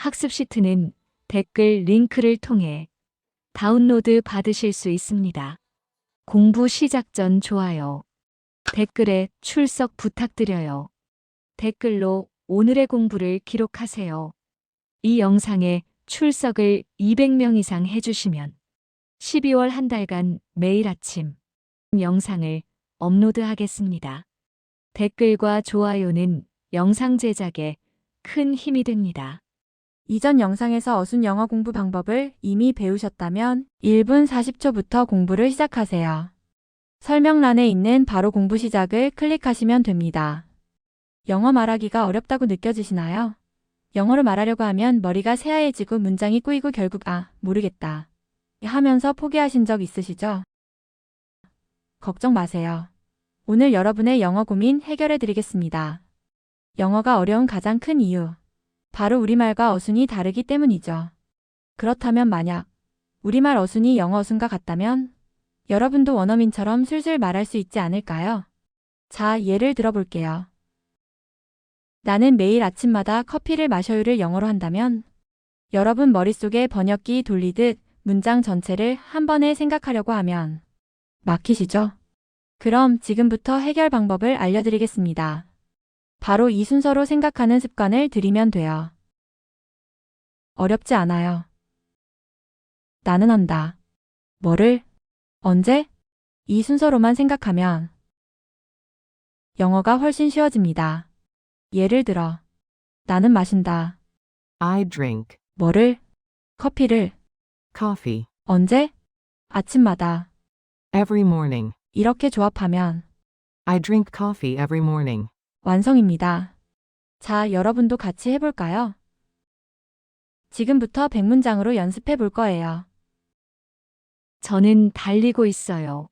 학습 시트는 댓글 링크를 통해 다운로드 받으실 수 있습니다. 공부 시작 전 좋아요, 댓글에 출석 부탁드려요. 댓글로 오늘의 공부를 기록하세요. 이 영상에 출석을 200명 이상 해주시면 12월 한 달간 매일 아침 영상을 업로드하겠습니다. 댓글과 좋아요는 영상 제작에 큰 힘이 됩니다. 이전 영상에서 어순 영어 공부 방법을 이미 배우셨다면 1분 40초부터 공부를 시작하세요. 설명란에 있는 바로 공부 시작을 클릭하시면 됩니다. 영어 말하기가 어렵다고 느껴지시나요? 영어로 말하려고 하면 머리가 새하얘지고 문장이 꼬이고 결국 모르겠다 하면서 포기하신 적 있으시죠? 걱정 마세요. 오늘 여러분의 영어 고민 해결해 드리겠습니다. 영어가 어려운 가장 큰 이유, 바로 우리말과 어순이 다르기 때문이죠. 그렇다면 만약 우리말 어순이 영어 어순과 같다면 여러분도 원어민처럼 술술 말할 수 있지 않을까요? 자, 예를 들어볼게요. 나는 매일 아침마다 커피를 마셔요를 영어로 한다면 여러분 머릿속에 번역기 돌리듯 문장 전체를 한 번에 생각하려고 하면 막히시죠? 그럼 지금부터 해결 방법을 알려드리겠습니다. 바로 이 순서로 생각하는 습관을 들이면 돼요. 어렵지 않아요. 나는 한다. 뭐를? 언제? 이 순서로만 생각하면 영어가 훨씬 쉬워집니다. 예를 들어, 나는 마신다. I drink 뭐를? 커피를. coffee 언제? 아침마다. every morning. 이렇게 조합하면 I drink coffee every morning. 완성입니다. 자, 여러분도 같이 해볼까요? 지금부터 100문장으로 연습해 볼 거예요. 저는 달리고 있어요.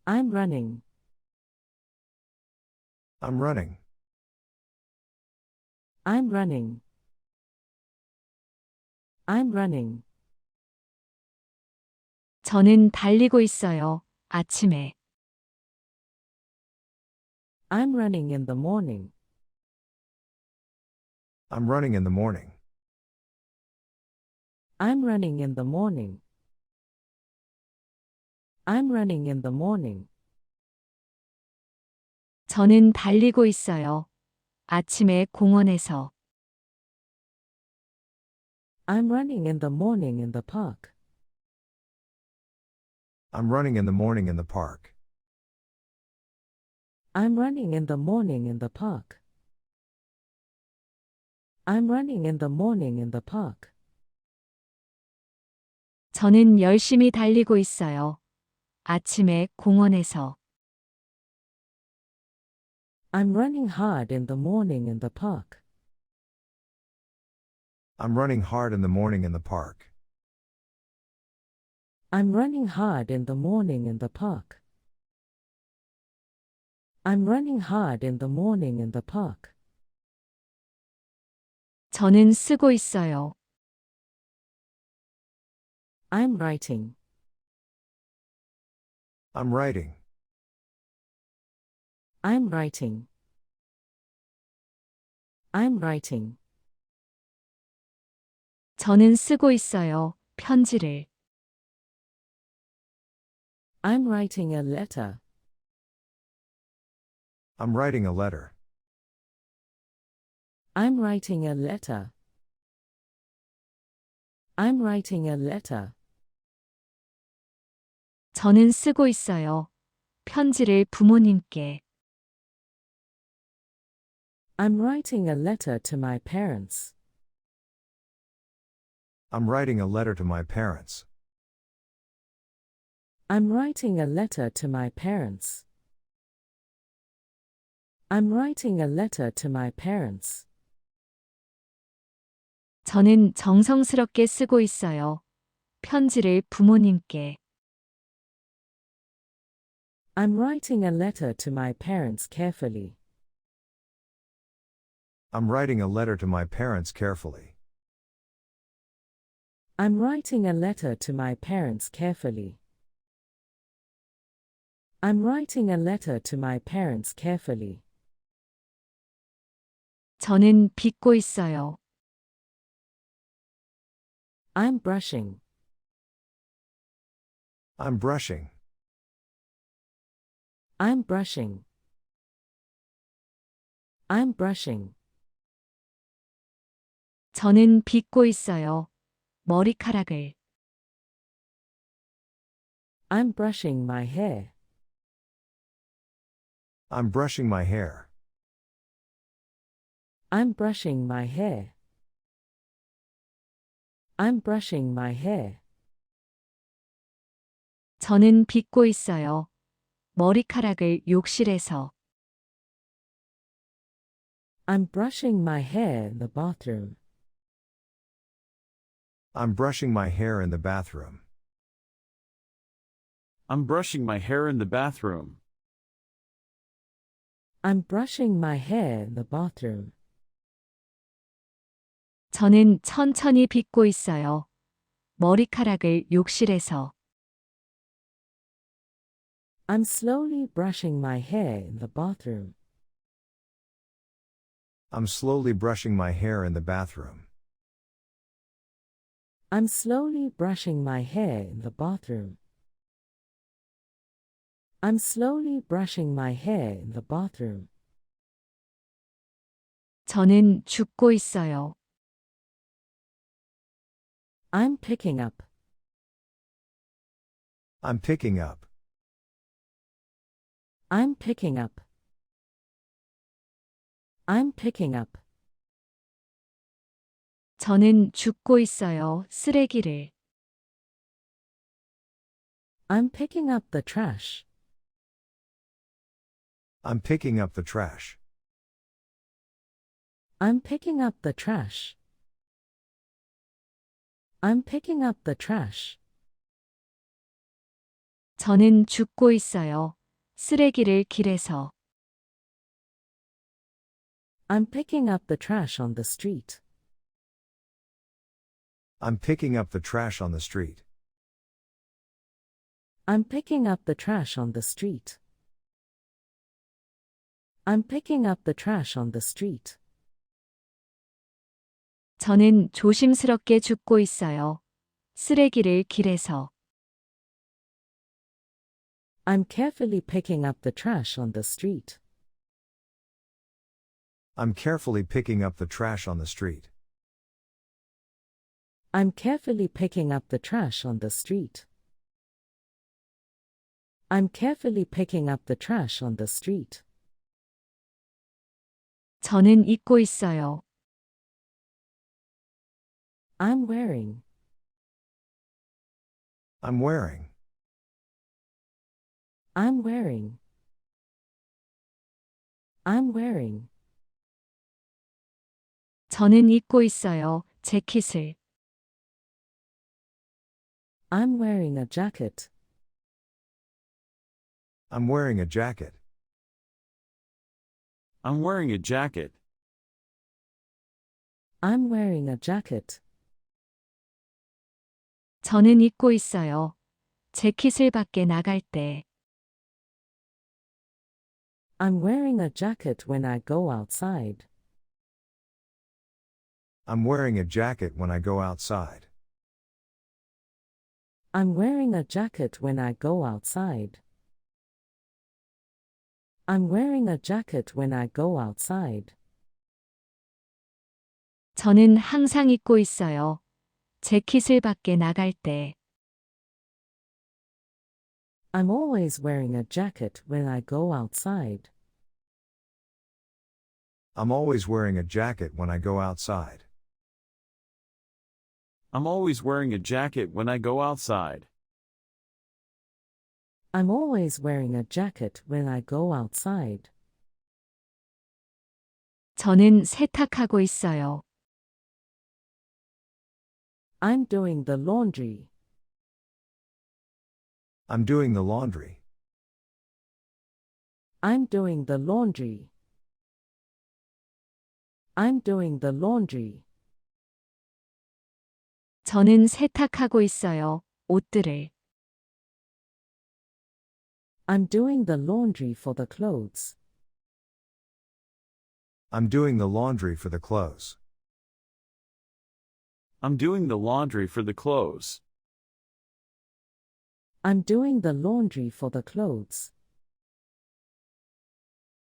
I'm running. I'm running. I'm running. I'm running. 저는 달리고 있어요. 아침에. I'm running in the morning. I'm running in the morning. I'm running in the morning. I'm running in the morning. 저는 달리고 있어요. 아침에 공원에서. I'm running in the morning in the park. I'm running in the morning in the park. I'm running in the morning in the park. I'm running in the morning in the park. 저는 열심히 달리고 있어요. 아침에 공원에서. I'm running hard in the morning in the park. I'm running hard in the morning in the park. I'm running hard in the morning in the park. I'm running hard in the morning in the park. 저는 쓰고 있어요. I'm writing. I'm writing. I'm writing. I'm writing. 저는 쓰고 있어요. 편지를. I'm writing a letter. I'm writing a letter. I'm writing a letter. I'm writing a letter. 저는 쓰고 있어요. 편지를 부모님께. I'm writing a letter to my parents. I'm writing a letter to my parents. I'm writing a letter to my parents. I'm writing a letter to my parents. 저는 정성스럽게 쓰고 있어요. 편지를 부모님께. I'm writing a letter to my parents carefully. I'm writing a letter to my parents carefully. I'm writing a letter to my parents carefully. I'm writing a letter to my parents carefully. 저는 빗고 있어요. I'm brushing. I'm brushing. I'm brushing. I'm brushing. 저는 빗고 있어요. 머리카락을. I'm brushing my hair. I'm brushing my hair. I'm brushing my hair. I'm brushing my hair. 저는 빗고 있어요. 머리카락을 욕실에서. I'm brushing my hair in the bathroom. I'm brushing my hair in the bathroom. I'm brushing my hair in the bathroom. I'm brushing my hair in the bathroom. 저는 천천히 빗고 있어요. 머리카락을 욕실에서. I'm slowly brushing my hair in the bathroom. I'm slowly brushing my hair in the bathroom. I'm slowly brushing my hair in the bathroom. I'm slowly brushing my hair in the bathroom. 저는 줍고 있어요. I'm picking up. I'm picking up. I'm picking up. I'm picking up. 저는 줍고 있어요. 쓰레기를. I'm picking up the trash. I'm picking up the trash. I'm picking up the trash. I'm picking up the trash. 저는 줍고 있어요. 쓰레기를 길에서. I'm picking up the trash on the street. I'm picking up the trash on the street. I'm picking up the trash on the street. I'm picking up the trash on the street. 저는 조심스럽게 줍고 있어요. 쓰레기를 길에서. I'm carefully picking up the trash on the street. I'm carefully picking up the trash on the street. I'm carefully picking up the trash on the street. I'm carefully picking up the trash on the street. 저는 입고 있어요. I'm wearing. I'm wearing. I'm wearing. I'm wearing. 저는 입고 있어요. 재킷을. I'm wearing a jacket. I'm wearing a jacket. I'm wearing a jacket. I'm wearing a jacket. 저는 입고 있어요. 재킷을 밖에 나갈 때. I'm wearing a jacket when I go outside. I'm wearing a jacket when I go outside. I'm wearing a jacket when I go outside. I'm wearing a jacket when I go outside. 저는 항상 입고 있어요. 재킷을 밖에 나갈 때. I'm always wearing a jacket when I go outside. I'm always wearing a jacket when I go outside. I'm always wearing a jacket when I go outside. I'm always wearing a jacket when I go outside. 저는 세탁하고 있어요. I'm doing the laundry. I'm doing the laundry. I'm doing the laundry. I'm doing the laundry. 저는 세탁하고 있어요. 옷들을. I'm doing the laundry for the clothes. I'm doing the laundry for the clothes. I'm doing the laundry for the clothes. I'm doing the laundry for the clothes.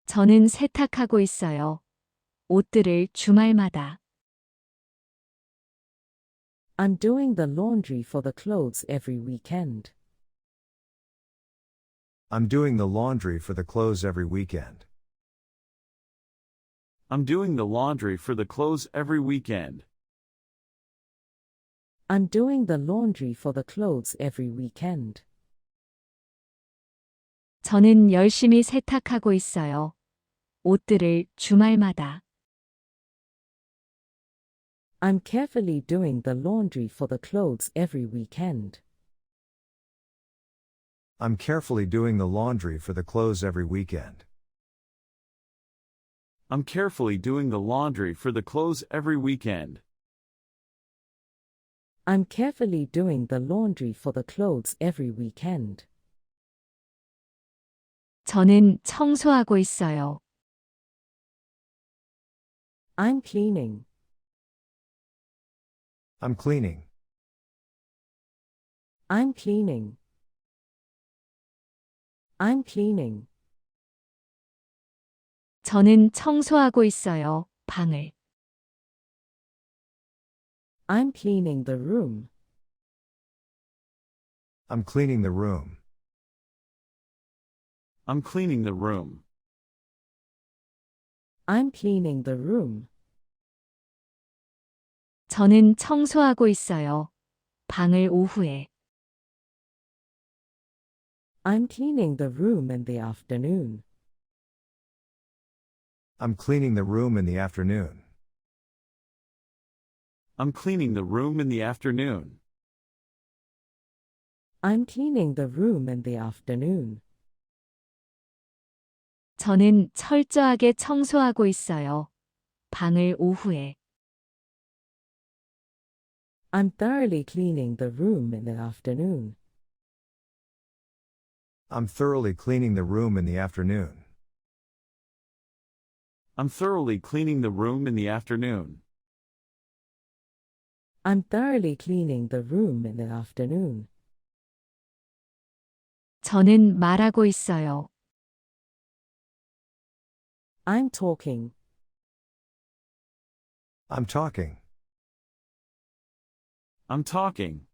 저는 세탁하고 있어요. 옷들을 주말마다. I'm doing the laundry for the clothes every weekend. I'm doing the laundry for the clothes every weekend. I'm doing the laundry for the clothes every weekend. I'm doing the laundry for the clothes every weekend. 저는 열심히 세탁하고 있어요. 옷들을 주말마다. I'm carefully doing the laundry for the clothes every weekend. I'm carefully doing the laundry for the clothes every weekend. I'm carefully doing the laundry for the clothes every weekend. I'm carefully doing the laundry for the clothes every weekend. 저는 청소하고 있어요. I'm cleaning. I'm cleaning. I'm cleaning. I'm cleaning. 저는 청소하고 있어요. 방을. I'm cleaning the room. I'm cleaning the room. I'm cleaning the room. I'm cleaning the room. 저는 청소하고 있어요. 방을 오후에. I'm cleaning the room in the afternoon. I'm cleaning the room in the afternoon. I'm cleaning the room in the afternoon. I'm cleaning the room in the afternoon. 저는 철저하게 청소하고 있어요. 방을 오후에. I'm thoroughly cleaning the room in the afternoon. I'm thoroughly cleaning the room in the afternoon. I'm thoroughly cleaning the room in the afternoon. I'm thoroughly cleaning the room in the afternoon. 저는 말하고 있어요. I'm talking. I'm talking. I'm talking.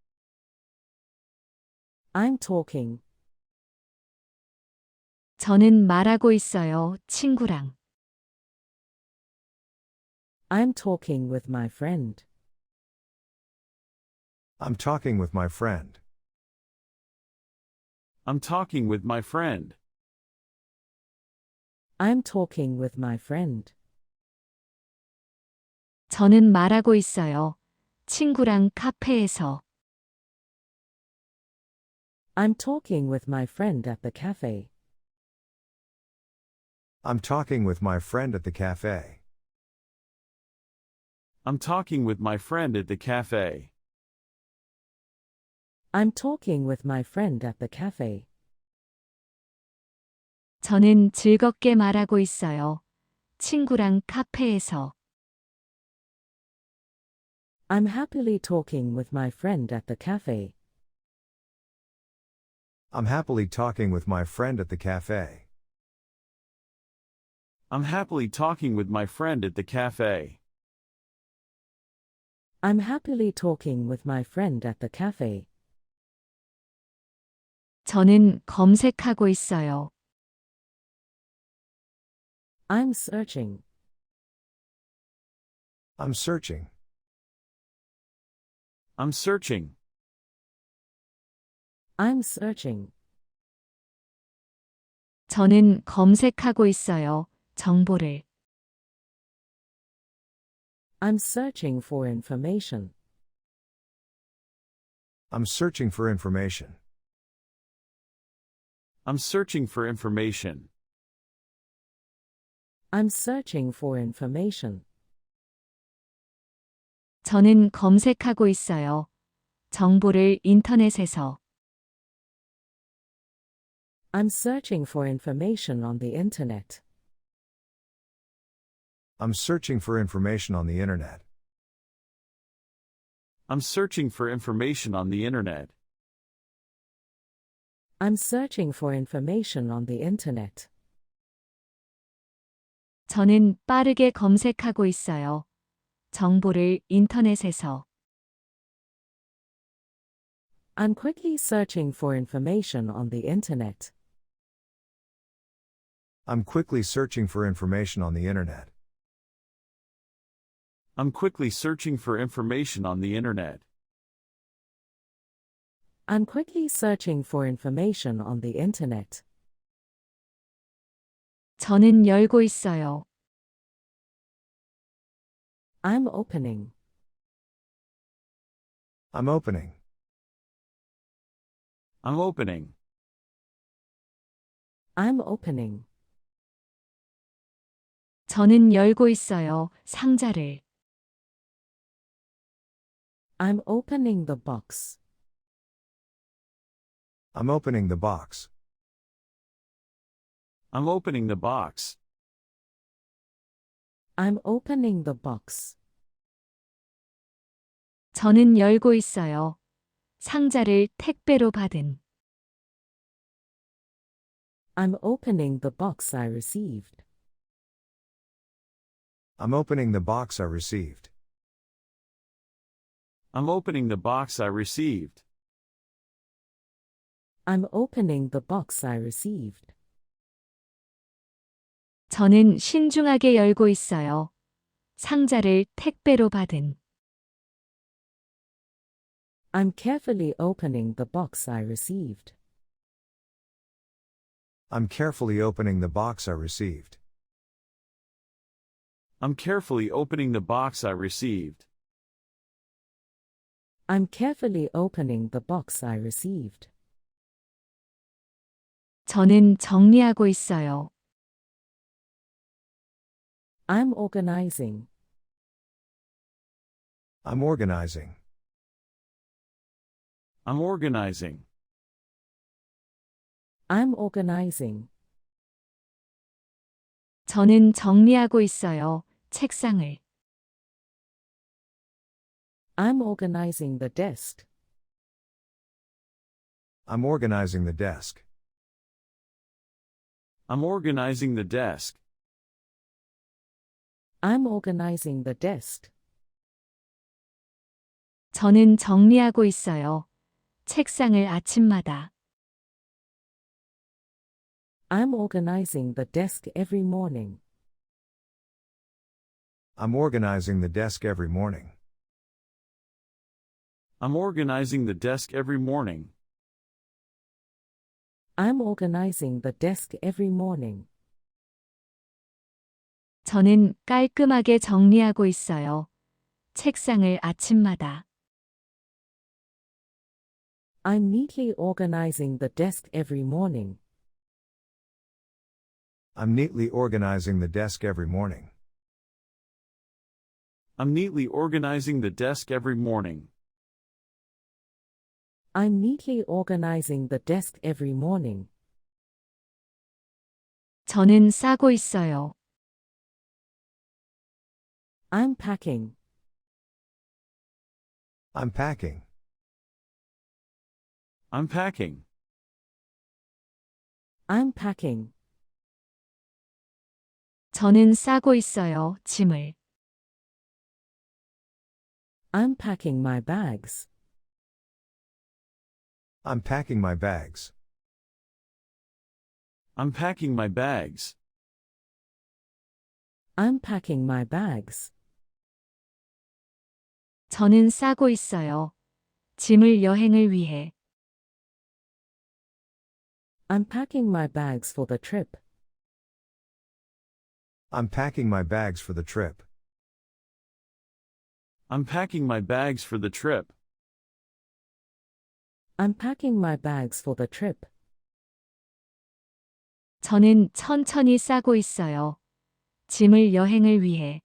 I'm talking. 저는 말하고 있어요. 친구랑. I'm talking with my friend. I'm talking with my friend. I'm talking with my friend. I'm talking with my friend. 저는 말하고 있어요. 친구랑 카페에서. I'm talking with my friend at the cafe. I'm talking with my friend at the cafe. I'm talking with my friend at the cafe. I'm talking with my friend at the cafe. 저는 즐겁게 말하고 있어요. 친구랑 카페에서. I'm happily talking with my friend at the cafe. I'm happily talking with my friend at the cafe. I'm happily talking with my friend at the cafe. I'm happily talking with my friend at the cafe. 저는 검색하고 있어요. I'm searching. I'm searching. I'm searching. I'm searching. 저는 검색하고 있어요. 정보를. I'm searching for information. I'm searching for information. I'm searching for information. I'm searching for information. 저는 검색하고 있어요. 정보를 인터넷에서. I'm searching for information on the internet. I'm searching for information on the internet. I'm searching for information on the internet. I'm searching for information on the internet. 저는 빠르게 검색하고 있어요. 정보를 인터넷에서. I'm quickly searching for information on the internet. I'm quickly searching for information on the internet. I'm quickly searching for information on the internet. I'm quickly searching for information on the internet. 저는 열고 있어요. I'm opening. I'm opening. I'm opening. I'm opening. 저는 열고 있어요. 상자를. I'm opening the box. I'm opening the box. I'm opening the box. I'm opening the box. 저는 열고 있어요. 상자를 택배로 받은. I'm opening the box I received. I'm opening the box I received. I'm opening the box I received. I'm opening the box I received. 저는 신중하게 열고 있어요. 상자를 택배로 받은. I'm carefully opening the box I received. I'm carefully opening the box I received. I'm carefully opening the box I received. I'm carefully opening the box I received. 저는 정리하고 있어요. I'm organizing. I'm organizing. I'm organizing. I'm organizing. 저는 정리하고 있어요. 책상을. I'm organizing the desk. I'm organizing the desk. I'm organizing the desk. I'm organizing the desk. 저는 정리하고 있어요. 책상을 아침마다. I'm organizing the desk every morning. I'm organizing the desk every morning. I'm organizing the desk every morning. I'm organizing the desk every morning. 저는 깔끔하게 정리하고 있어요. 책상을 아침마다. I'm neatly organizing the desk every morning. I'm neatly organizing the desk every morning. I'm neatly organizing the desk every morning. I'm neatly organizing the desk every morning. 저는 싸고 있어요. I'm packing. I'm packing. I'm packing. I'm packing. 저는 싸고 있어요. 짐을. I'm packing my bags. I'm packing my bags. I'm packing my bags. I'm packing my bags. 저는 싸고 있어요. 짐을 여행을 위해. I'm packing my bags for the trip. I'm packing my bags for the trip. I'm packing my bags for the trip. I'm packing my bags for the trip. 저는 천천히 싸고 있어요. 짐을 여행을 위해.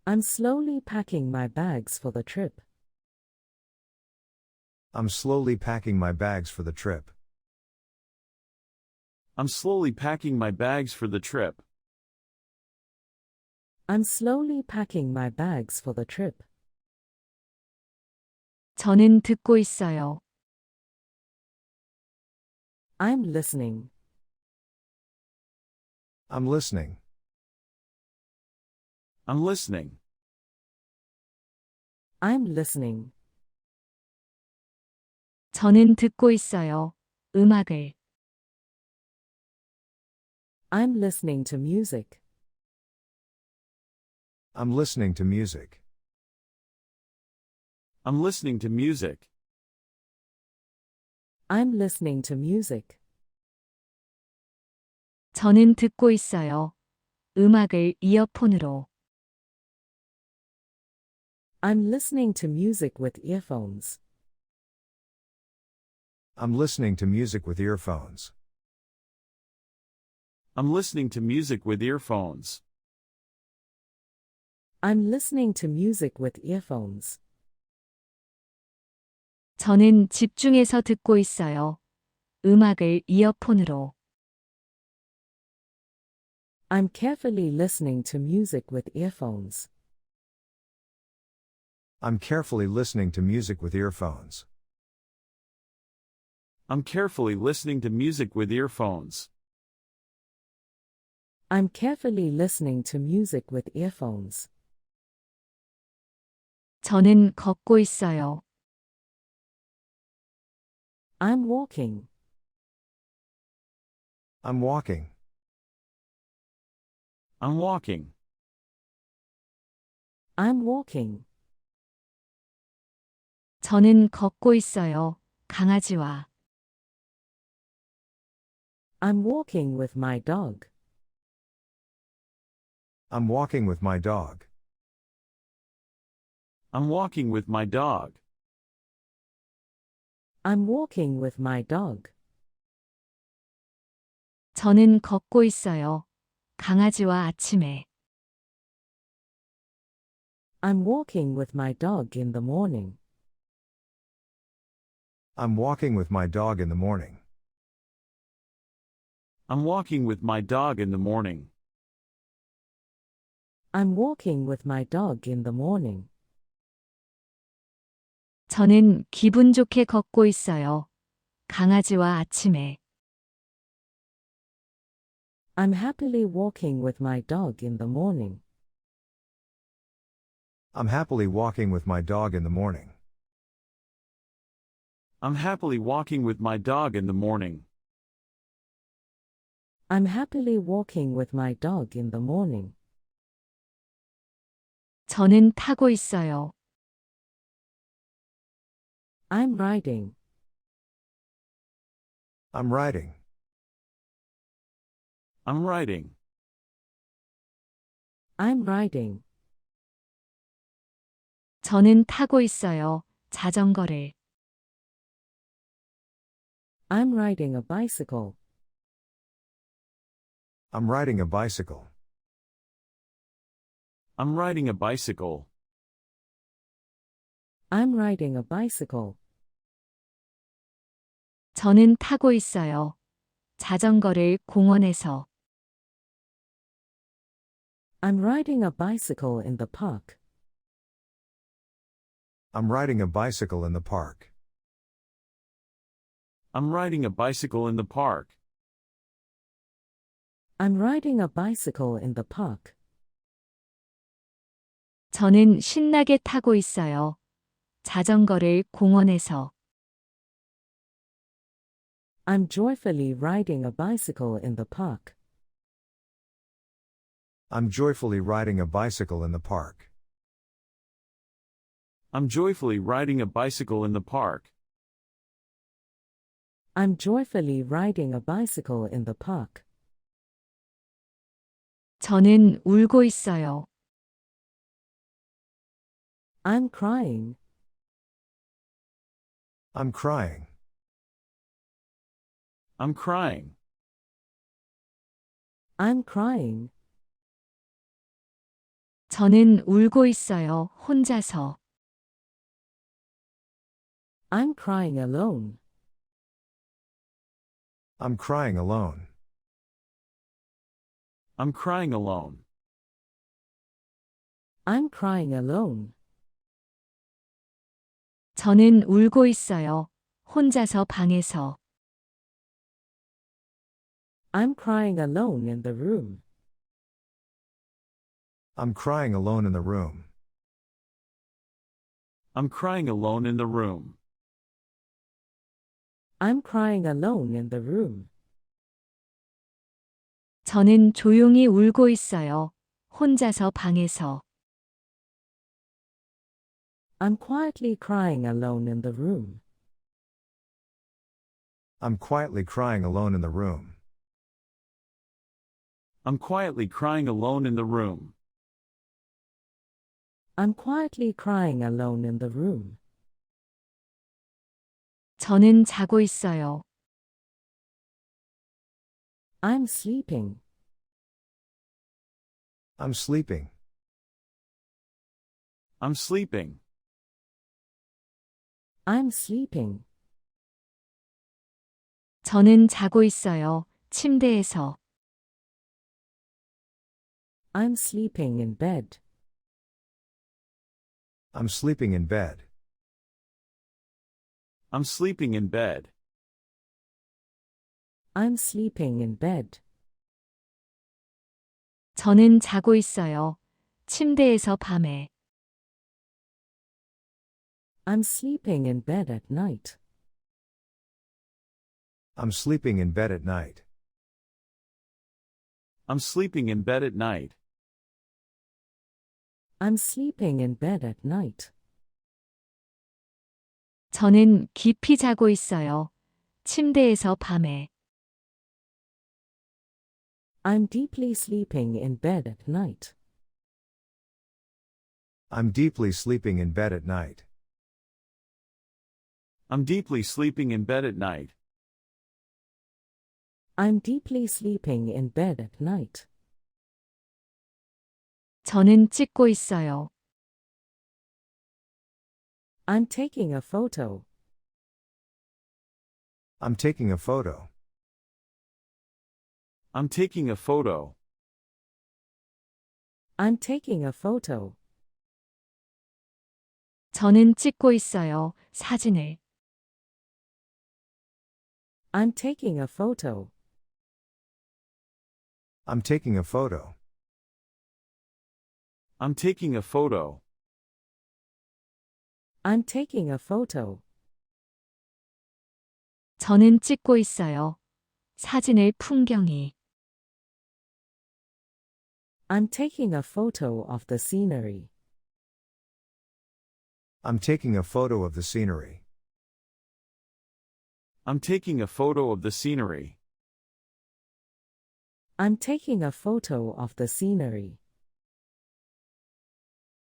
I'm slowly packing my bags for the trip. I'm slowly packing my bags for the trip. I'm slowly packing my bags for the trip. I'm slowly packing my bags for the trip. 저는 듣고 있어요. I'm listening. I'm listening. I'm listening. I'm listening. 저는 듣고 있어요. 음악을. I'm listening to music. I'm listening to music. I'm listening to music. I'm listening to music. 저는 듣고 있어요. 음악을 이어폰으로. I'm listening to music with earphones. I'm listening to music with earphones. I'm listening to music with earphones. I'm listening to music with earphones. 저는 집중해서 듣고 있어요. 음악을 이어폰으로. I'm carefully listening to music with earphones. I'm carefully listening to music with earphones. I'm carefully listening to music with earphones. I'm carefully listening to music with earphones. 저는 걷고 있어요. I'm walking. I'm walking. I'm walking. I'm walking. 저는 걷고 있어요. 강아지와. I'm walking with my dog. I'm walking with my dog. I'm walking with my dog. I'm walking with my dog. 저는 걷고 있어요. 강아지와 아침에. I'm walking with my dog in the morning. I'm walking with my dog in the morning. I'm walking with my dog in the morning. I'm walking with my dog in the morning. 저는 기분 좋게 걷고 있어요. 강아지와 아침에. I'm happily walking with my dog in the morning. I'm happily walking with my dog in the morning. I'm happily walking with my dog in the morning. I'm happily walking with my dog in the morning. 저는 타고 있어요. I'm riding. I'm riding. I'm riding. I'm riding. 저는 타고 있어요. 자전거를. I'm riding a bicycle. I'm riding a bicycle. I'm riding a bicycle. I'm riding a bicycle. 저는 타고 있어요. 자전거를 공원에서. I'm riding a bicycle in the park. I'm riding a bicycle in the park. I'm riding a bicycle in the park. I'm riding a bicycle in the park. 저는 신나게 타고 있어요. 자전거를 공원에서. I'm joyfully riding a bicycle in the park. I'm joyfully riding a bicycle in the park. I'm joyfully riding a bicycle in the park. I'm joyfully riding a bicycle in the park. 저는 울고 있어요. I'm crying. I'm crying. I'm crying. I'm crying. 저는 울고 있어요. 혼자서. I'm crying alone. I'm crying alone. I'm crying alone. I'm crying alone. 저는 울고 있어요. 혼자서 방에서. I'm crying alone in the room. I'm crying alone in the room. I'm crying alone in the room. I'm crying alone in the room. 저는 조용히 울고 있어요. 혼자서 방에서. I'm quietly crying alone in the room. I'm quietly crying alone in the room. I'm quietly crying alone in the room. I'm quietly crying alone in the room. 저는 자고 있어요. I'm sleeping. I'm sleeping. I'm sleeping. I'm sleeping. 저는 자고 있어요. 침대에서. I'm sleeping in bed. I'm sleeping in bed. I'm sleeping in bed. I'm sleeping in bed. 저는 자고 있어요. 침대에서 밤에. I'm sleeping in bed at night. I'm sleeping in bed at night. I'm sleeping in bed at night. I'm sleeping in bed at night. 저는 깊이 자고 있어요. 침대에서 밤에. I'm deeply sleeping in bed at night. I'm deeply sleeping in bed at night. I'm deeply sleeping in bed at night. I'm deeply sleeping in bed at night. 저는 찍고 있어요. I'm taking a photo. I'm taking a photo. I'm taking a photo. I'm taking a photo. 저는 찍고 있어요. 사진을. I'm taking a photo. I'm taking a photo. I'm taking a photo. I'm taking a photo. 저는 찍고 있어요. 사진을 풍경이. I'm taking a photo of the scenery. I'm taking a photo of the scenery. I'm taking a photo of the scenery. I'm taking a photo of the scenery.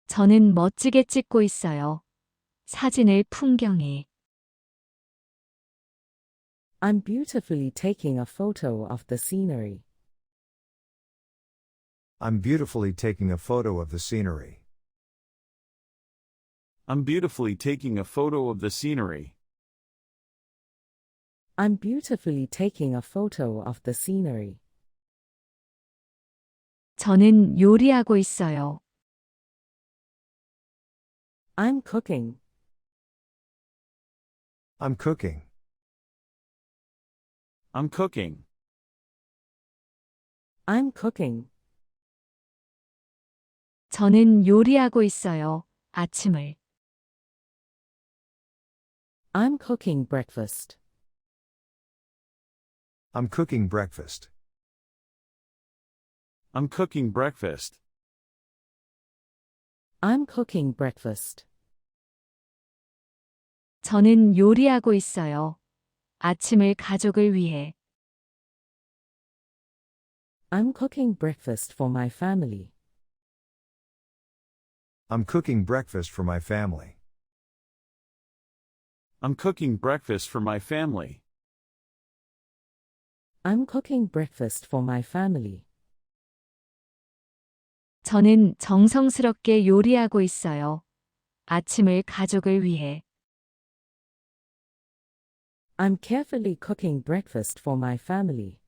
저는 멋지게 찍고 있어요. 사진을 풍경이. I'm beautifully taking a photo of the scenery. I'm beautifully taking a photo of the scenery. I'm beautifully taking a photo of the scenery. I'm beautifully taking a photo of the scenery. 저는 요리하고 있어요. I'm cooking. I'm cooking. I'm cooking. I'm cooking. 저는 요리하고 있어요. 아침을. I'm cooking breakfast. I'm cooking breakfast. I'm cooking breakfast. I'm cooking breakfast. 저는 요리하고 있어요. 아침을 가족을 위해. I'm cooking breakfast for my family. I'm cooking breakfast for my family. I'm cooking breakfast for my family. I'm cooking breakfast for my family. 저는 정성스럽게 요리하고 있어요. 아침을 가족을 위해. I'm carefully cooking breakfast for my family.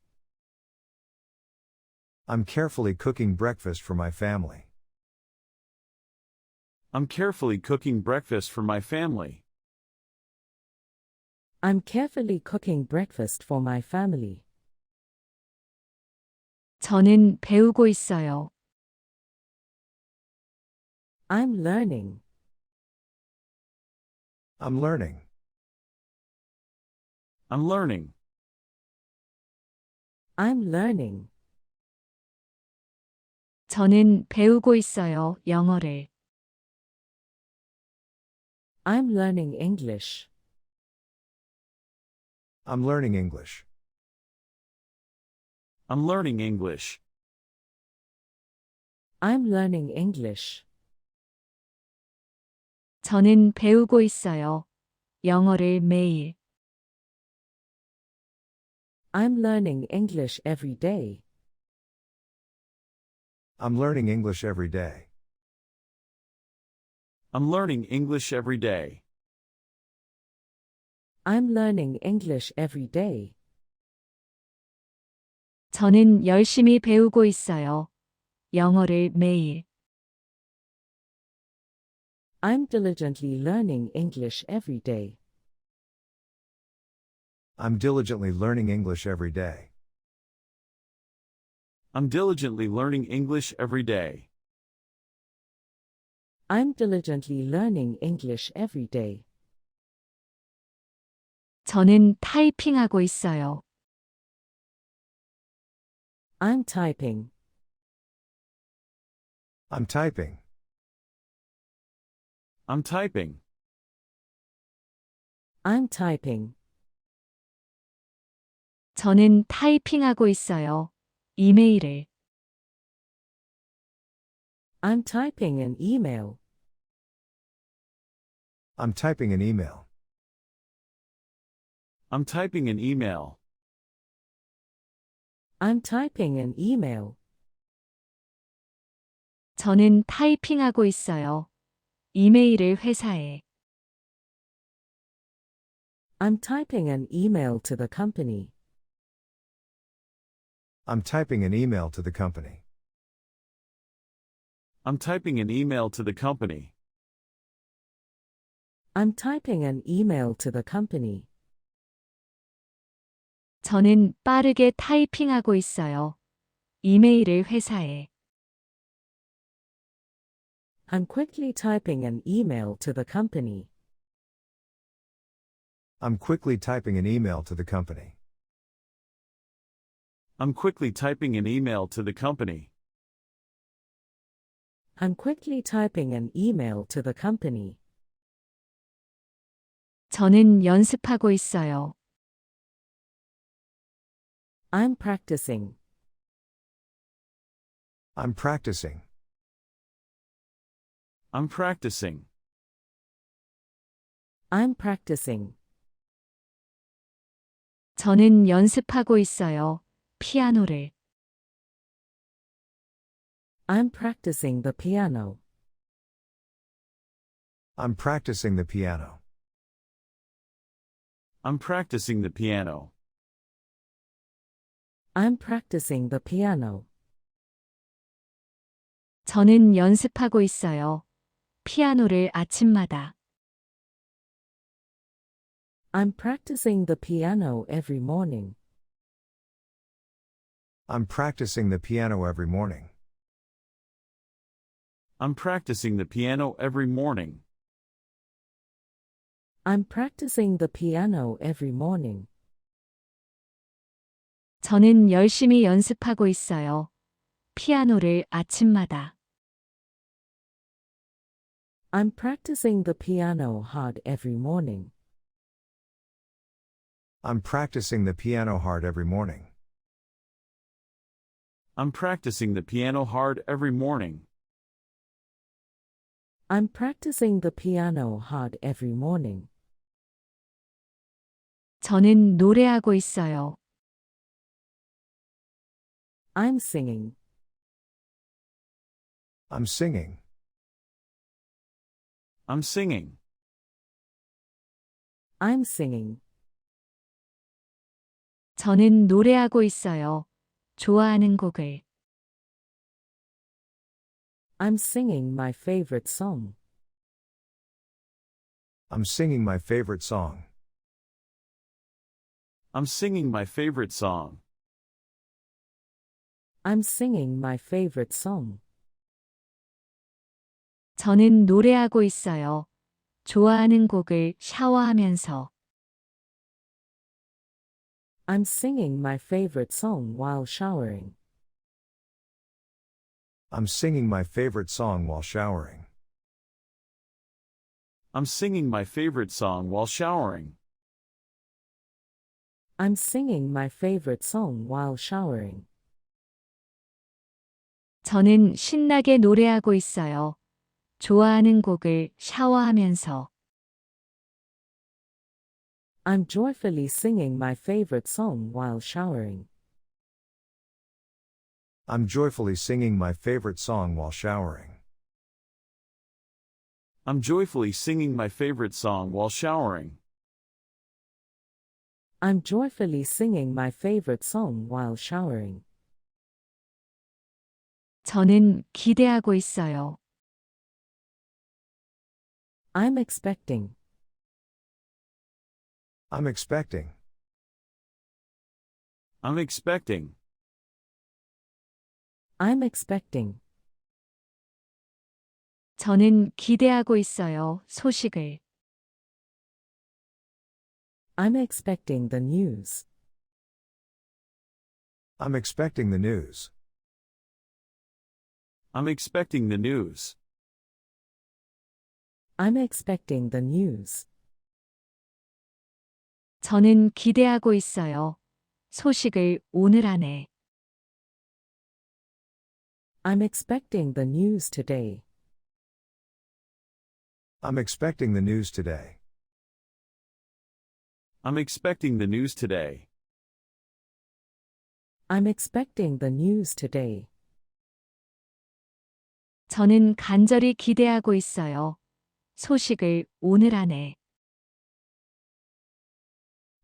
I'm carefully cooking breakfast for my family. I'm carefully cooking breakfast for my family. I'm carefully cooking breakfast for my family. 저는 배우고 있어요. I'm learning. I'm learning. I'm learning. I'm learning. 저는 배우고 있어요. 영어를. I'm learning English. I'm learning English. I'm learning English. I'm learning English. 저는 배우고 있어요. 영어를 매일. I'm learning English every day. I'm learning English every day. I'm learning English every day. I'm learning English every day. 저는 열심히 배우고 있어요. 영어를 매일. I'm diligently learning English every day. I'm diligently learning English every day. I'm diligently learning English every day. I'm diligently learning English every day. 저는 타이핑하고 있어요. I'm typing. I'm typing. I'm typing. I'm typing. 저는 타이핑하고 있어요. 이메일을. I'm typing an email. I'm typing an email. I'm typing an email. I'm typing an email. 저는 타이핑하고 있어요. 이메일을 회사에. I'm typing an email to the company. I'm typing an email to the company. I'm typing an email to the company. I'm typing an email to the company. 저는 빠르게 타이핑하고 있어요. 이메일을 회사에. I'm quickly typing an email to the company. I'm quickly typing an email to the company. I'm quickly typing an email to the company. I'm quickly typing an email to the company. 저는 연습하고 있어요. I'm practicing. I'm practicing. I'm practicing. I'm practicing. 저는 연습하고 있어요. 피아노를. I'm practicing the piano. I'm practicing the piano. I'm practicing the piano. I'm practicing the piano. 저는 연습하고 있어요. 피아노를 아침마다. I'm practicing the piano every morning. I'm practicing the piano every morning. I'm practicing the piano every morning. I'm practicing the piano every morning. 저는 열심히 연습하고 있어요. 피아노를 아침마다. I'm practicing the piano hard every morning. I'm practicing the piano hard every morning. I'm practicing the piano hard every morning. I'm practicing the piano hard every morning. 저는 노래하고 있어요. I'm singing. I'm singing. I'm singing. I'm singing. 저는 노래하고 있어요. 좋아하는 곡을. I'm singing my favorite song. I'm singing my favorite song. I'm singing my favorite song. I'm singing my favorite song. 저는 노래하고 있어요. 좋아하는 곡을 샤워하면서. I'm singing my favorite song while showering. I'm singing my favorite song while showering. I'm singing my favorite song while showering. I'm singing my favorite song while showering. 저는 신나게 노래하고 있어요. 좋아하는 곡을 샤워하면서. I'm joyfully singing my favorite song while showering. I'm joyfully singing my favorite song while showering. I'm joyfully singing my favorite song while showering. I'm joyfully singing my favorite song while showering. 저는 기대하고 있어요. I'm expecting. I'm expecting. I'm expecting. I'm expecting. 저는 기대하고 있어요. 소식을. I'm expecting the news. I'm expecting the news. I'm expecting the news. I'm expecting the news. 저는 기대하고 있어요. 소식을 오늘 안에. I'm expecting the news today. I'm expecting the news today. I'm expecting the news today. I'm expecting the news today. 저는 간절히 기대하고 있어요. 소식을 오늘 안에.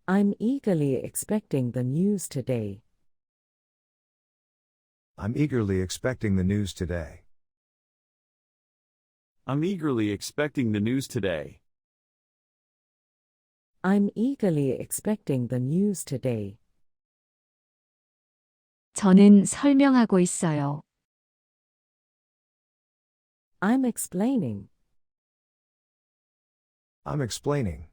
I'm eagerly expecting the news today. I'm eagerly expecting the news today. I'm eagerly expecting the news today. I'm eagerly expecting the news today. 저는 설명하고 있어요. I'm explaining. I'm explaining.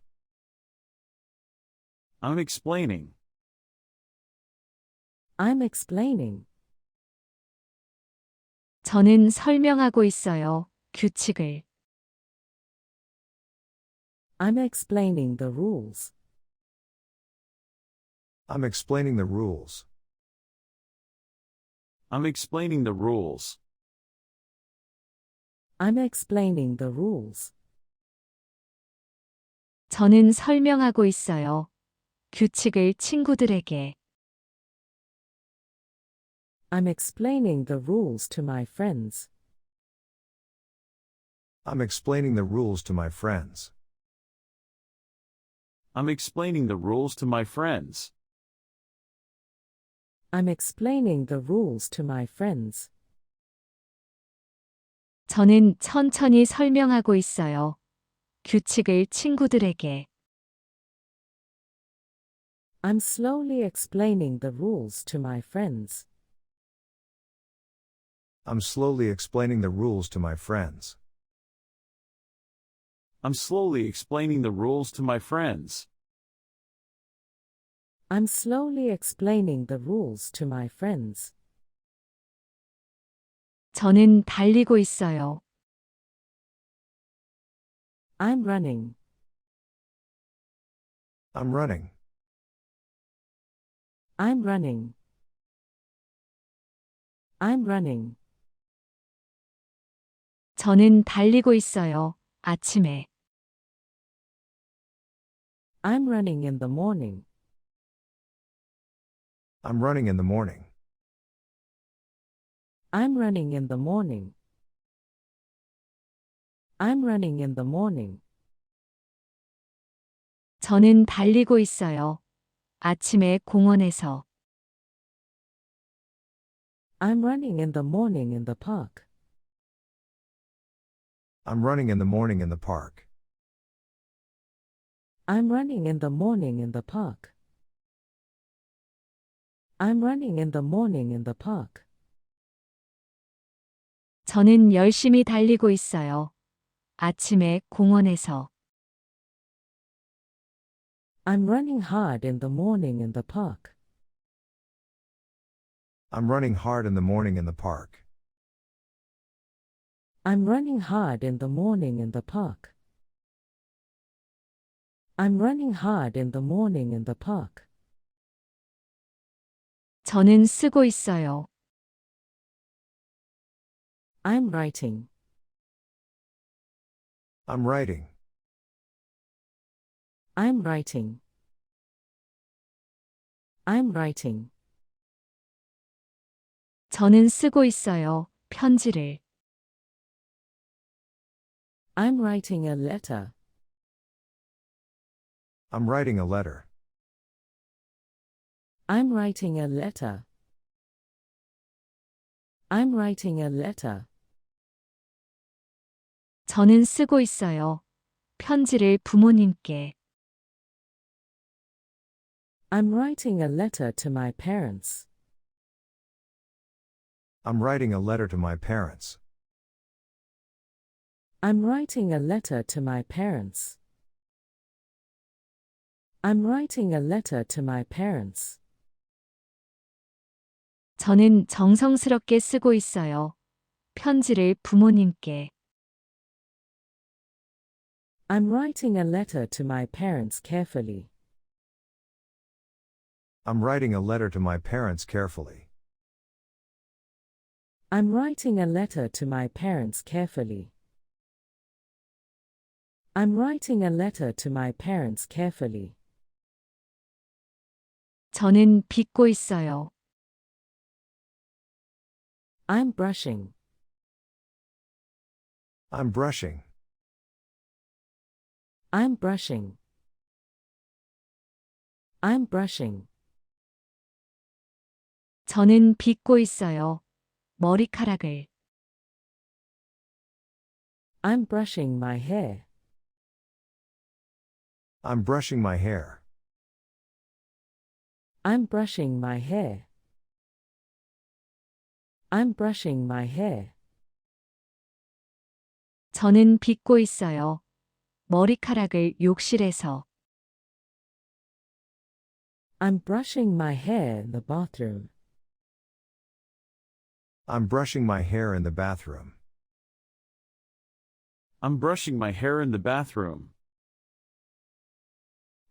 I'm explaining. I'm explaining. 저는 설명하고 있어요. 규칙을. I'm explaining the rules. I'm explaining the rules. I'm explaining the rules. I'm explaining the rules. 저는 설명하고 있어요. 규칙을 친구들에게. I'm explaining the rules to my friends. I'm explaining the rules to my friends. I'm explaining the rules to my friends. I'm explaining the rules to my friends. 저는 천천히 설명하고 있어요. 규칙을 친구들에게. I'm slowly explaining the rules to my friends. I'm slowly explaining the rules to my friends. I'm slowly explaining the rules to my friends. I'm slowly explaining the rules to my friends. 저는 달리고 있어요. I'm running. I'm running. I'm running. I'm running. 저는 달리고 있어요. 아침에. I'm running in the morning. I'm running in the morning. I'm running in the morning. I'm running in the morning. 저는 달리고 있어요. 아침에 공원에서. I'm running in the morning in the park. I'm running in the morning in the park. I'm running in the morning in the park. I'm running in the morning in the park. 저는 열심히 달리고 있어요. 아침에 공원에서. I'm running hard in the morning in the park. I'm running hard in the morning in the park. I'm running hard in the morning in the park. I'm running hard in the morning in the park. 저는 쓰고 있어요. I'm writing. I'm writing. I'm writing. I'm writing. 저는 쓰고 있어요. 편지를. I'm writing a letter. I'm writing a letter. I'm writing a letter. I'm writing a letter. 저는 쓰고 있어요. 편지를 부모님께. I'm writing a letter to my parents. I'm writing a letter to my parents. I'm writing a letter to my parents. I'm writing a letter to my parents. 저는 정성스럽게 쓰고 있어요. 편지를 부모님께. I'm writing a letter to my parents carefully. I'm writing a letter to my parents carefully. I'm writing a letter to my parents carefully. I'm writing a letter to my parents carefully. 저는 빚고 있어요. I'm brushing. I'm brushing. I'm brushing. I'm brushing. 저는 빚고 있어요. 머리카락을. I'm brushing my hair. I'm brushing my hair. I'm brushing my hair. I'm brushing my hair. 저는 빚고 있어요. 머리카락을 욕실에서. I'm brushing my hair in the bathroom. I'm brushing my hair in the bathroom. I'm brushing my hair in the bathroom.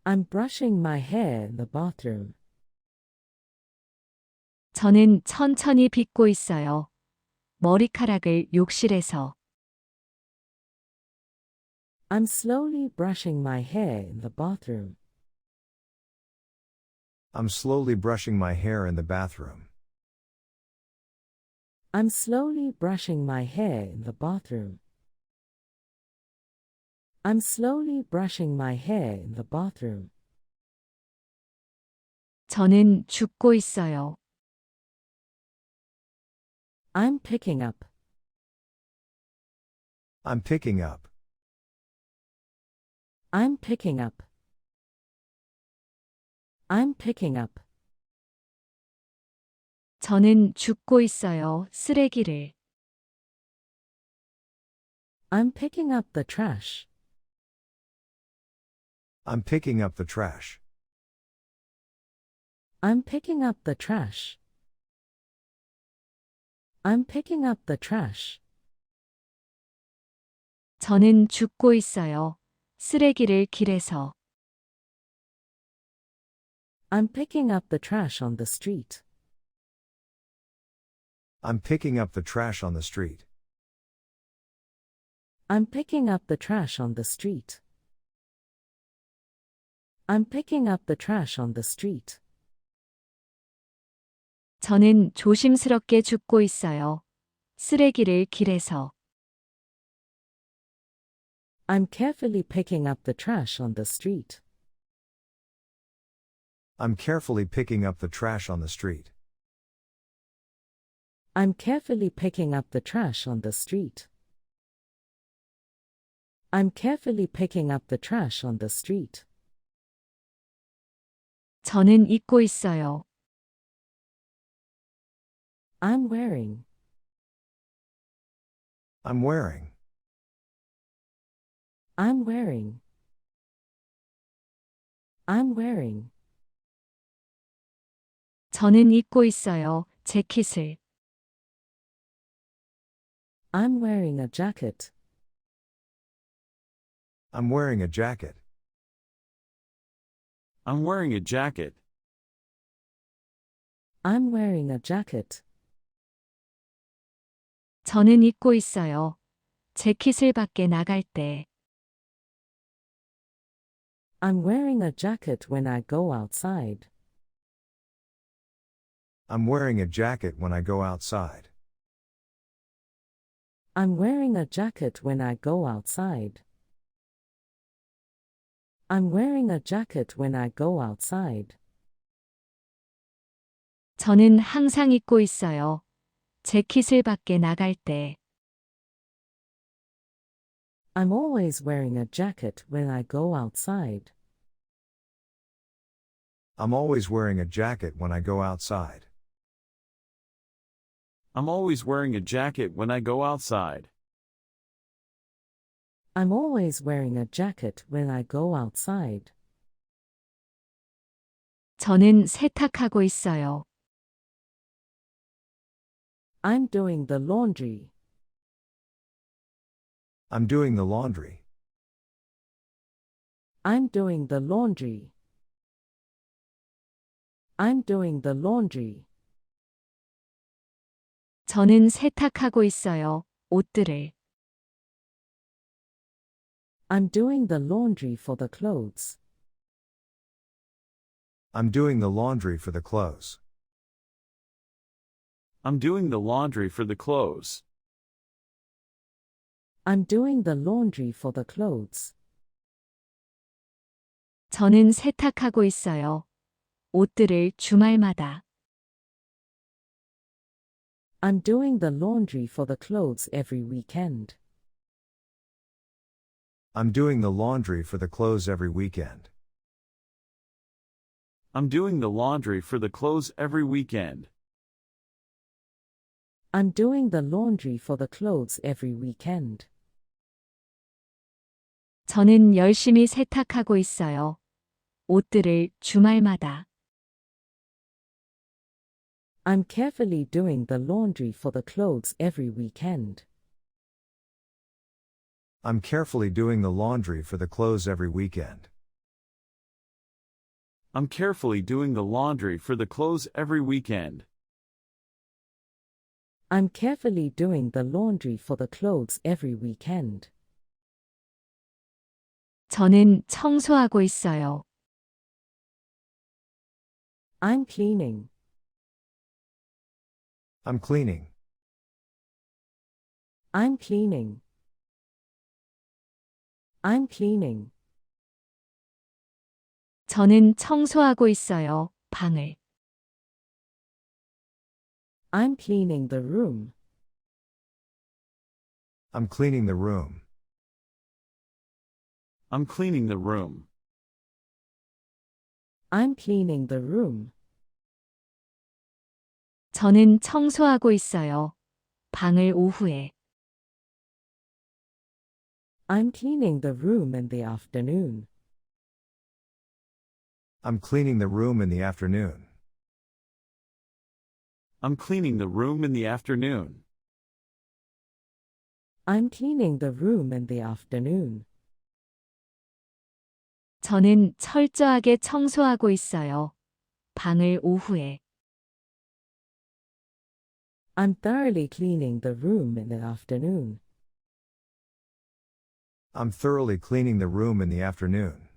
I'm brushing my hair in the bathroom. 저는 천천히 빚고 있어요. 머리카락을 욕실에서. I'm slowly brushing my hair in the bathroom. I'm slowly brushing my hair in the bathroom. I'm slowly brushing my hair in the bathroom. I'm slowly brushing my hair in the bathroom. 저는 죽고 있어요. I'm picking up. I'm picking up. I'm picking up. I'm picking up. 저는 죽고 있어요. 쓰레기를. I'm picking up the trash. I'm picking up the trash. I'm picking up the trash. I'm picking up the trash. 저는 죽고 있어요. 쓰레기를 길에서. I'm picking up the trash on the street. I'm picking up the trash on the street. I'm picking up the trash on the street. I'm picking up the trash on the street. 저는 조심스럽게 죽고 있어요. 쓰레기를 길에서. I'm carefully picking up the trash on the street. I'm carefully picking up the trash on the street. I'm carefully picking up the trash on the street. I'm carefully picking up the trash on the street. 저는 입고 있어요. I'm wearing. I'm wearing. I'm wearing. I'm wearing. 저는 입고 있어요. 재킷을. I'm wearing a jacket. I'm wearing a jacket. I'm wearing a jacket. I'm wearing a jacket. 저는 입고 있어요. 재킷을 밖에 나갈 때. I'm wearing a jacket when I go outside. I'm wearing a jacket when I go outside. I'm wearing a jacket when I go outside. I'm wearing a jacket when I go outside. 저는 항상 입고 있어요. 재킷을 밖에 나갈 때. I'm always wearing a jacket when I go outside. I'm always wearing a jacket when I go outside. I'm always wearing a jacket when I go outside. I'm always wearing a jacket when I go outside. 저는 세탁하고 있어요. I'm doing the laundry. I'm doing the laundry. I'm doing the laundry. I'm doing the laundry. 저는 세탁하고 있어요. 옷들을. I'm doing the laundry for the clothes. I'm doing the laundry for the clothes. I'm doing the laundry for the clothes. I'm doing the laundry for the clothes. 저는 세탁하고 있어요. 옷들을 주말마다. I'm doing the laundry for the clothes every weekend. I'm doing the laundry for the clothes every weekend. I'm doing the laundry for the clothes every weekend. I'm doing the laundry for the clothes every weekend. 저는 열심히 세탁하고 있어요. 옷들을 주말마다. I'm carefully doing the laundry for the clothes every weekend. I'm carefully doing the laundry for the clothes every weekend. I'm carefully doing the laundry for the clothes every weekend. I'm carefully doing the laundry for the clothes every weekend. 저는 청소하고 있어요. I'm cleaning. I'm cleaning. I'm cleaning. I'm cleaning. 저는 청소하고 있어요. 방을. I'm cleaning the room. I'm cleaning the room. I'm cleaning the room. I'm cleaning the room. 저는 청소하고 있어요. 방을 오후에. I'm cleaning the room in the afternoon. I'm cleaning the room in the afternoon. I'm cleaning the room in the afternoon. I'm cleaning the room in the afternoon. 저는 철저하게 청소하고 있어요. 방을 오후에. I'm thoroughly cleaning the room in the afternoon. I'm thoroughly cleaning the room in the afternoon.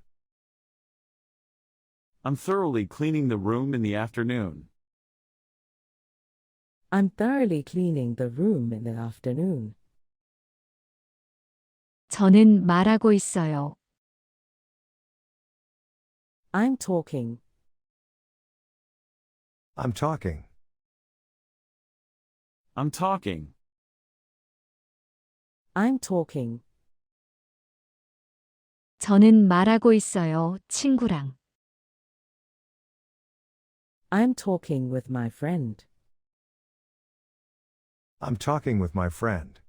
I'm thoroughly cleaning the room in the afternoon. I'm thoroughly cleaning the room in the afternoon. 저는 말하고 있어요. I'm talking. I'm talking. I'm talking. I'm talking. 저는 말하고 있어요. 친구랑. I'm talking with my friend. I'm talking with my friend.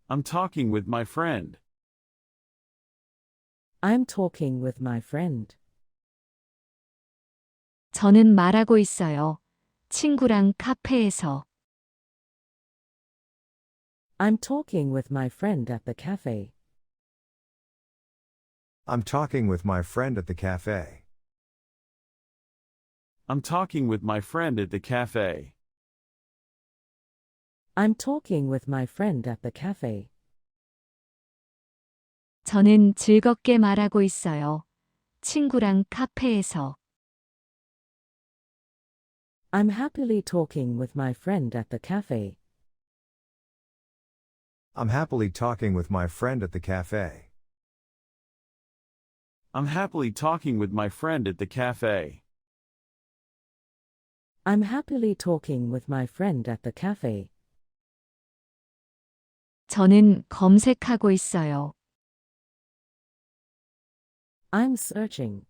I'm talking with my friend. I'm talking with my friend. 저는 말하고 있어요. 친구랑 카페에서. I'm talking with my friend at the cafe. I'm talking with my friend at the cafe. I'm talking with my friend at the cafe. I'm talking with my friend at the cafe. 저는 즐겁게 말하고 있어요. 친구랑 카페에서. I'm happily talking with my friend at the cafe. I'm happily talking with my friend at the cafe. I'm happily talking with my friend at the cafe. I'm happily talking with my friend at the cafe. 저는 검색하고 있어요. I'm searching.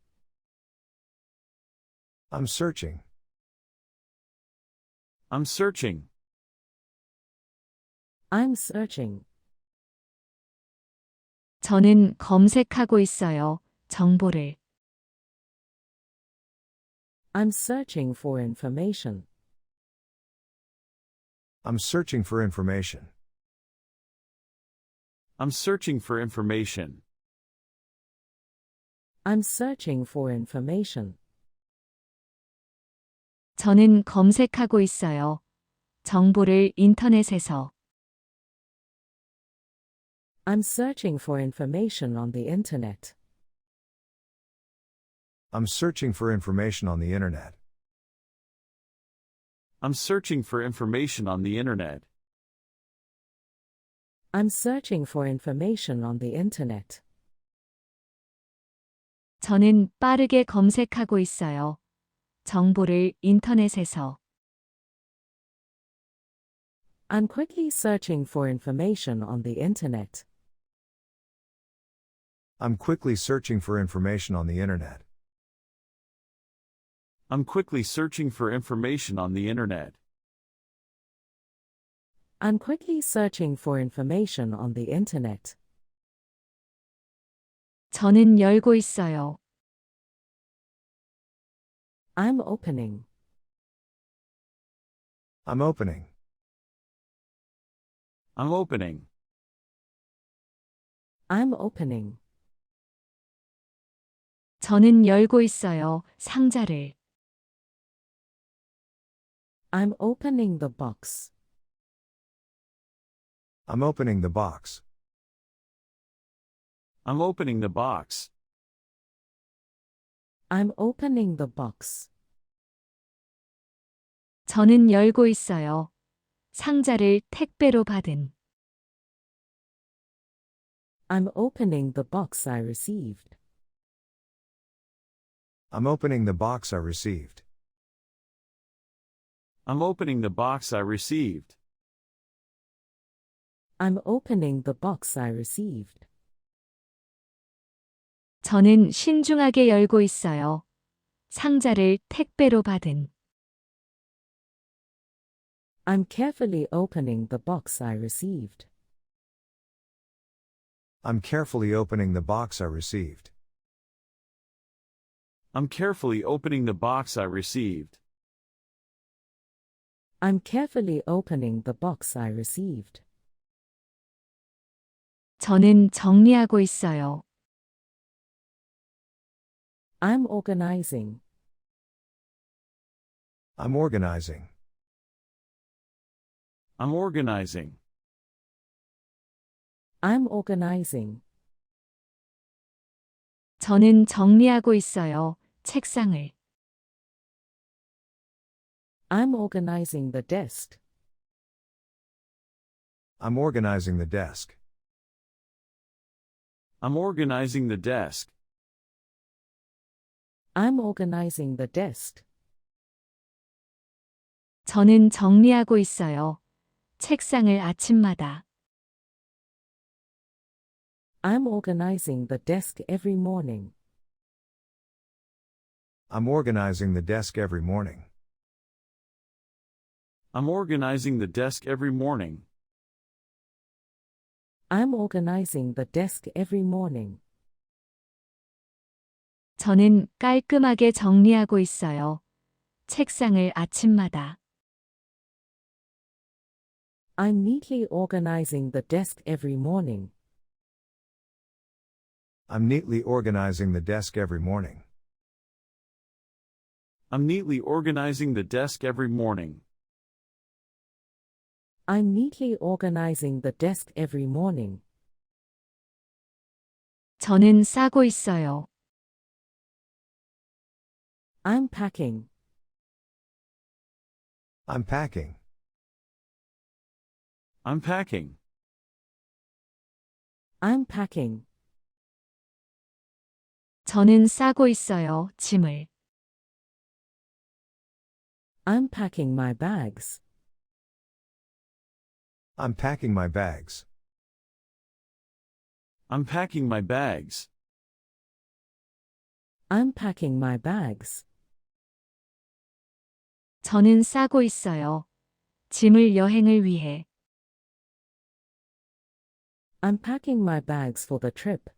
I'm searching. I'm searching. I'm searching. 저는 검색하고 있어요. 정보를. I'm searching for information. I'm searching for information. I'm searching for information. I'm searching for information. 저는 검색하고 있어요. 정보를 인터넷에서. I'm searching for information on the internet. I'm searching for information on the internet. I'm searching for information on the internet. I'm searching for information on the internet. 저는 빠르게 검색하고 있어요. 정보를 인터넷에서. I'm quickly searching for information on the internet. I'm quickly searching for information on the internet. I'm quickly searching for information on the internet. I'm quickly searching for information on the internet. 저는 열고 있어요. I'm opening. I'm opening. I'm opening. I'm opening. 저는 열고 있어요. 상자를. I'm opening the box. I'm opening the box. I'm opening the box. I'm opening the box. 저는 열고 있어요. 상자를 택배로 받은. I'm opening the box I received. I'm opening the box I received. I'm opening the box I received. I'm opening the box I received. 저는 신중하게 열고 있어요. 상자를 택배로 받은. I'm carefully opening the box I received. I'm carefully opening the box I received. I'm carefully opening the box I received. I'm carefully opening the box I received. 저는 정리하고 있어요. I'm organizing. I'm organizing. I'm organizing. I'm organizing. 저는 정리하고 있어요. 책상을. I'm organizing the desk. I'm organizing the desk. I'm organizing the desk. I'm organizing the desk. 저는 정리하고 있어요. 책상을 아침마다. I'm organizing the desk every morning. I'm organizing the desk every morning. I'm organizing the desk every morning. I'm organizing the desk every morning. 저는 깔끔하게 정리하고 있어요. 책상을 아침마다. I'm neatly organizing the desk every morning. I'm neatly organizing the desk every morning. I'm neatly organizing the desk every morning. I'm neatly organizing the desk every morning. 저는 싸고 있어요. I'm packing. I'm packing. I'm packing. I'm packing. 저는 싸고 있어요. 짐을. I'm packing my bags. I'm packing my bags. I'm packing my bags. I'm packing my bags. 저는 싸고 있어요. 짐을 여행을 위해. I'm packing my bags for the trip.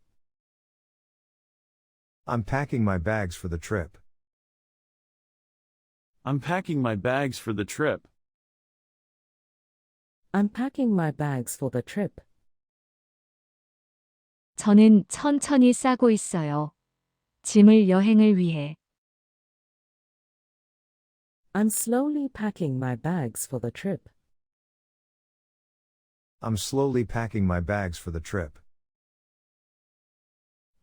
I'm packing my bags for the trip. I'm packing my bags for the trip. I'm packing my bags for the trip. 저는 천천히 싸고 있어요. 짐을 여행을 위해. I'm slowly packing my bags for the trip. I'm slowly packing my bags for the trip.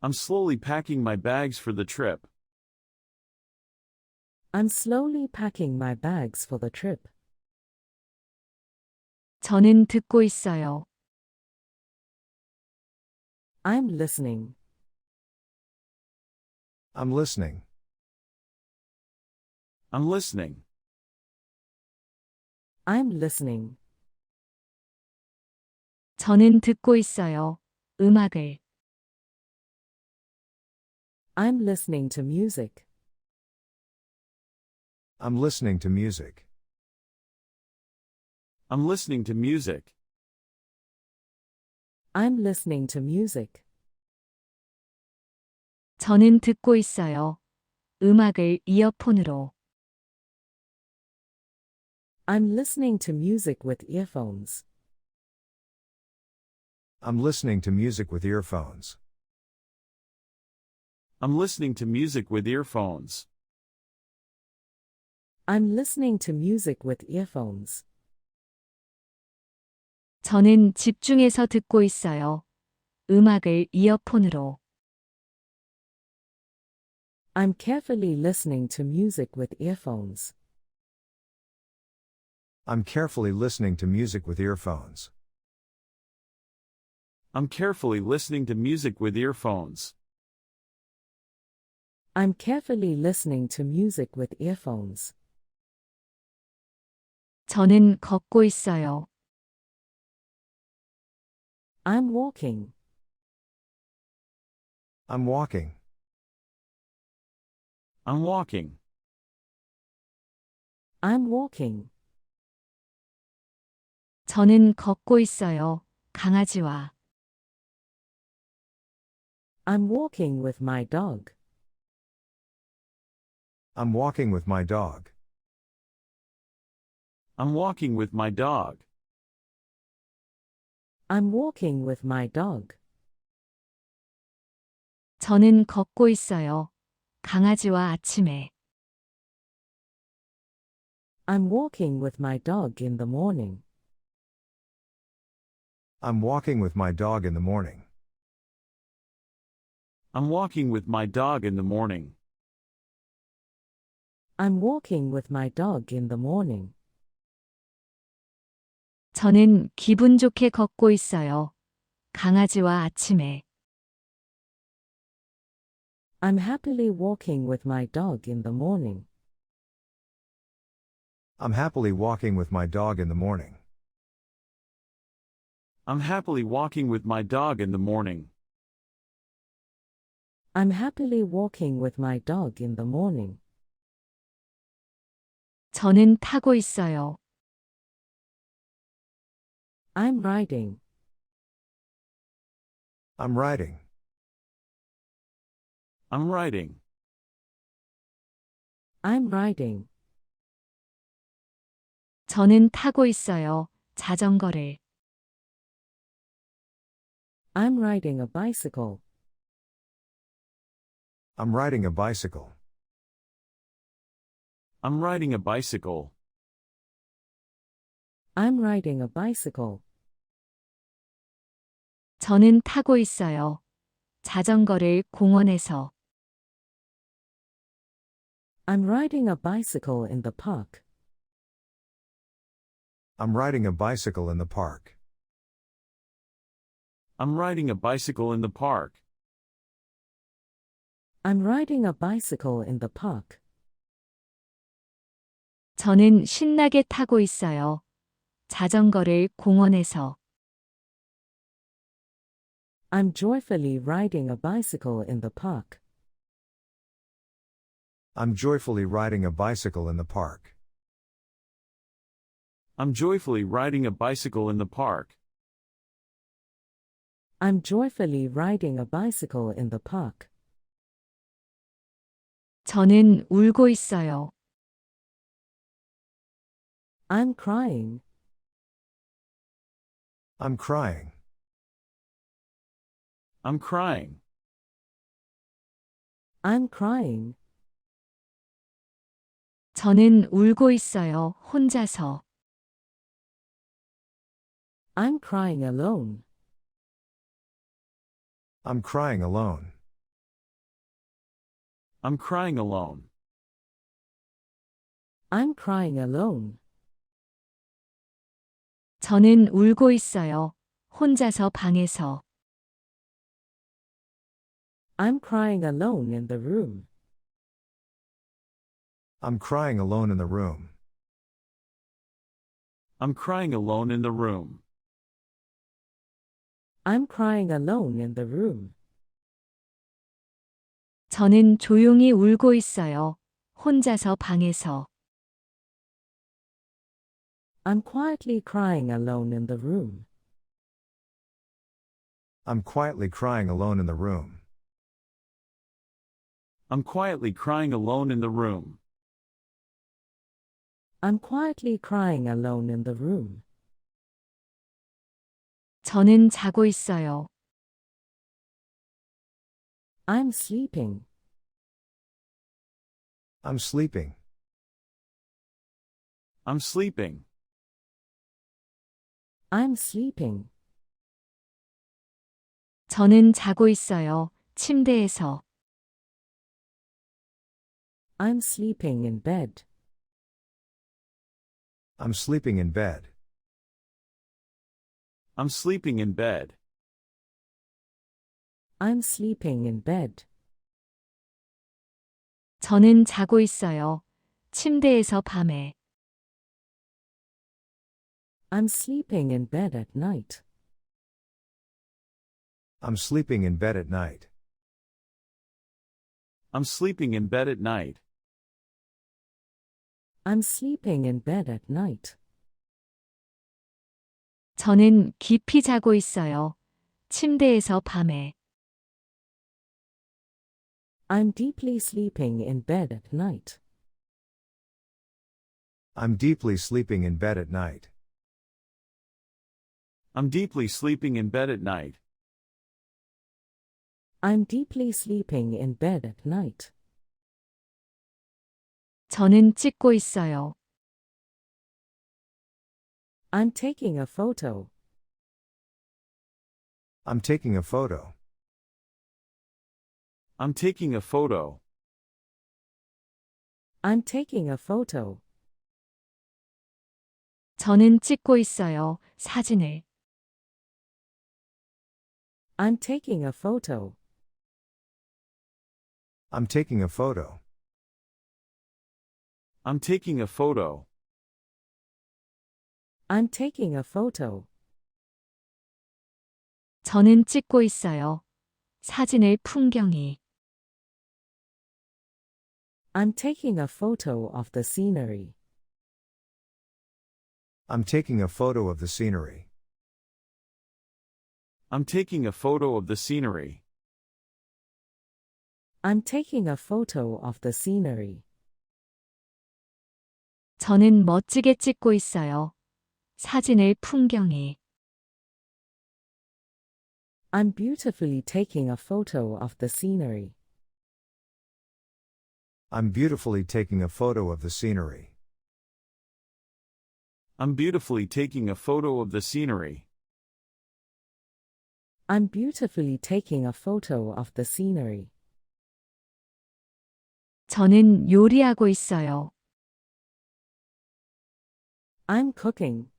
I'm slowly packing my bags for the trip. I'm slowly packing my bags for the trip. 저는 듣고 있어요. I'm listening. I'm listening. I'm listening. I'm listening. 저는 듣고 있어요. 음악을. I'm listening to music. I'm listening to music. I'm listening to music. I'm listening to music. 저는 듣고 있어요. 음악을 이어폰으로. I'm listening to music with earphones. I'm listening to music with earphones. I'm listening to music with earphones. I'm listening to music with earphones. 저는 집중해서 듣고 있어요. 음악을 이어폰으로. I'm carefully listening to music with earphones. I'm carefully listening to music with earphones. I'm carefully listening to music with earphones. I'm carefully listening to music with earphones. 저는 걷고 있어요. I'm walking. I'm walking. I'm walking. I'm walking. 저는 걷고 있어요. 강아지와. I'm walking with my dog. I'm walking with my dog. I'm walking with my dog. I'm walking with my dog. 저는 걷고 있어요. 강아지와 아침에. I'm walking with my dog in the morning. I'm walking with my dog in the morning. I'm walking with my dog in the morning. I'm walking with my dog in the morning. 저는 기분 좋게 걷고 있어요. 강아지와 아침에. I'm happily walking with my dog in the morning. I'm happily walking with my dog in the morning. I'm happily walking with my dog in the morning. I'm happily walking with my dog in the morning. 저는 타고 있어요. I'm riding. I'm riding. I'm riding. I'm riding. 저는 타고 있어요. 자전거를. I'm riding a bicycle. I'm riding a bicycle. I'm riding a bicycle. I'm riding a bicycle. 저는 타고 있어요. 자전거를 공원에서. I'm riding a bicycle in the park. I'm riding a bicycle in the park. I'm riding a bicycle in the park. I'm riding a bicycle in the park. 저는 신나게 타고 있어요. 자전거를 공원에서. I'm joyfully riding a bicycle in the park. I'm joyfully riding a bicycle in the park. I'm joyfully riding a bicycle in the park. I'm joyfully riding a bicycle in the park. 저는 울고 있어요. I'm crying. I'm crying. I'm crying. I'm crying. 저는 울고 있어요. 혼자서. I'm crying alone. I'm crying alone. I'm crying alone. I'm crying alone. 저는 울고 있어요. 혼자서 방에서. I'm crying alone in the room. I'm crying alone in the room. I'm crying alone in the room. I'm crying alone in the room. 저는 조용히 울고 있어요. 혼자서 방에서. I'm quietly crying alone in the room. I'm quietly crying alone in the room. I'm quietly crying alone in the room. I'm quietly crying alone in the room. 저는 자고 있어요. I'm sleeping. I'm sleeping. I'm sleeping. I'm sleeping. 저는 자고 있어요. 침대에서. I'm sleeping in bed. I'm sleeping in bed. I'm sleeping in bed. I'm sleeping in bed. 저는 자고 있어요. 침대에서 밤에. I'm sleeping in bed at night. I'm sleeping in bed at night. I'm sleeping in bed at night. I'm sleeping in bed at night. 저는 깊이 자고 있어요. 침대에서 밤에. I'm deeply sleeping in bed at night. I'm deeply sleeping in bed at night. I'm deeply sleeping in bed at night. I'm deeply sleeping in bed at night. 저는 찍고 있어요. I'm taking a photo. I'm taking a photo. I'm taking a photo. I'm taking a photo. 저는 찍고 있어요. 사진을. I'm taking a photo. I'm taking a photo. I'm taking a photo. I'm taking a photo. 저는 찍고 있어요. 사진을 풍경이. I'm taking a photo of the scenery. I'm taking a photo of the scenery. I'm taking a photo of the scenery. I'm taking a photo of the scenery. 저는 멋지게 찍고 있어요. 사진을 풍경에. I'm beautifully taking a photo of the scenery. I'm beautifully taking a photo of the scenery. I'm beautifully taking a photo of the scenery. I'm beautifully taking a photo of the scenery. 저는 요리하고 있어요. I'm cooking.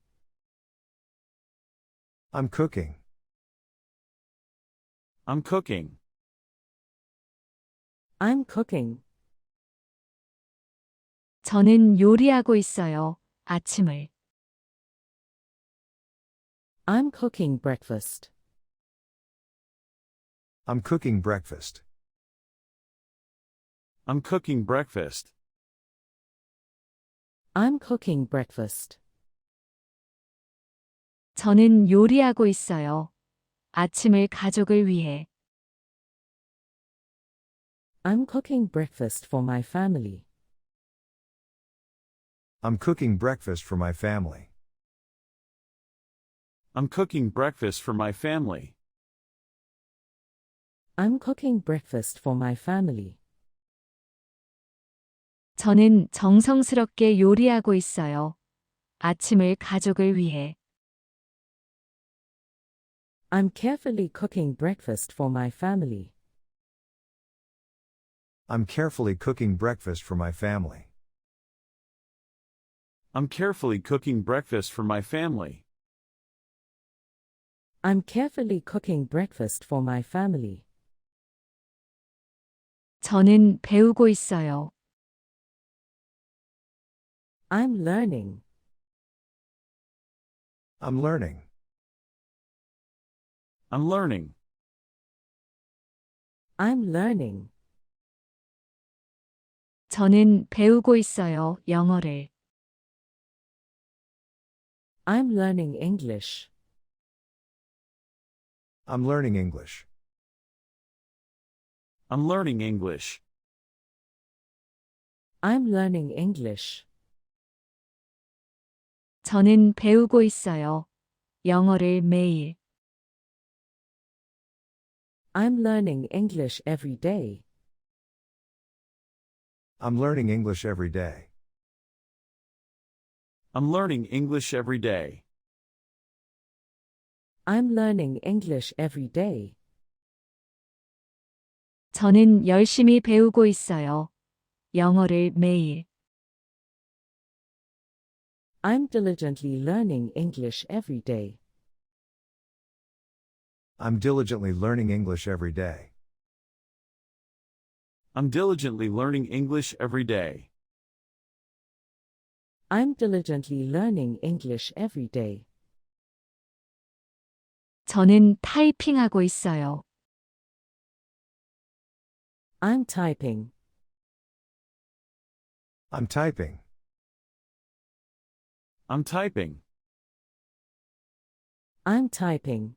I'm cooking. I'm cooking. I'm cooking. 저는 요리하고 있어요. 아침을. I'm cooking breakfast. I'm cooking breakfast. I'm cooking breakfast. I'm cooking breakfast. 저는 요리하고 있어요. 아침을 가족을 위해. I'm cooking breakfast for my family. I'm cooking breakfast for my family. I'm cooking breakfast for my family. I'm cooking breakfast for my family. 저는 정성스럽게 요리하고 있어요. 아침을 가족을 위해. I'm carefully cooking breakfast for my family. I'm carefully cooking breakfast for my family. I'm carefully cooking breakfast for my family. I'm carefully cooking breakfast for my family. 저는 배우고 있어요. I'm learning. I'm learning. I'm learning. I'm learning. 저는 배우고 있어요. 영어를. I'm learning English. I'm learning English. I'm learning English. I'm learning English. 저는 배우고 있어요. 영어를 매일. I'm learning English every day. I'm learning English every day. I'm learning English every day. I'm learning English every day. 저는 열심히 배우고 있어요. 영어를 매일. I'm diligently learning English every day. I'm diligently learning English every day. I'm diligently learning English every day. I'm diligently learning English every day. 저는 타이핑하고 있어요. I'm typing. I'm typing. I'm typing. I'm typing.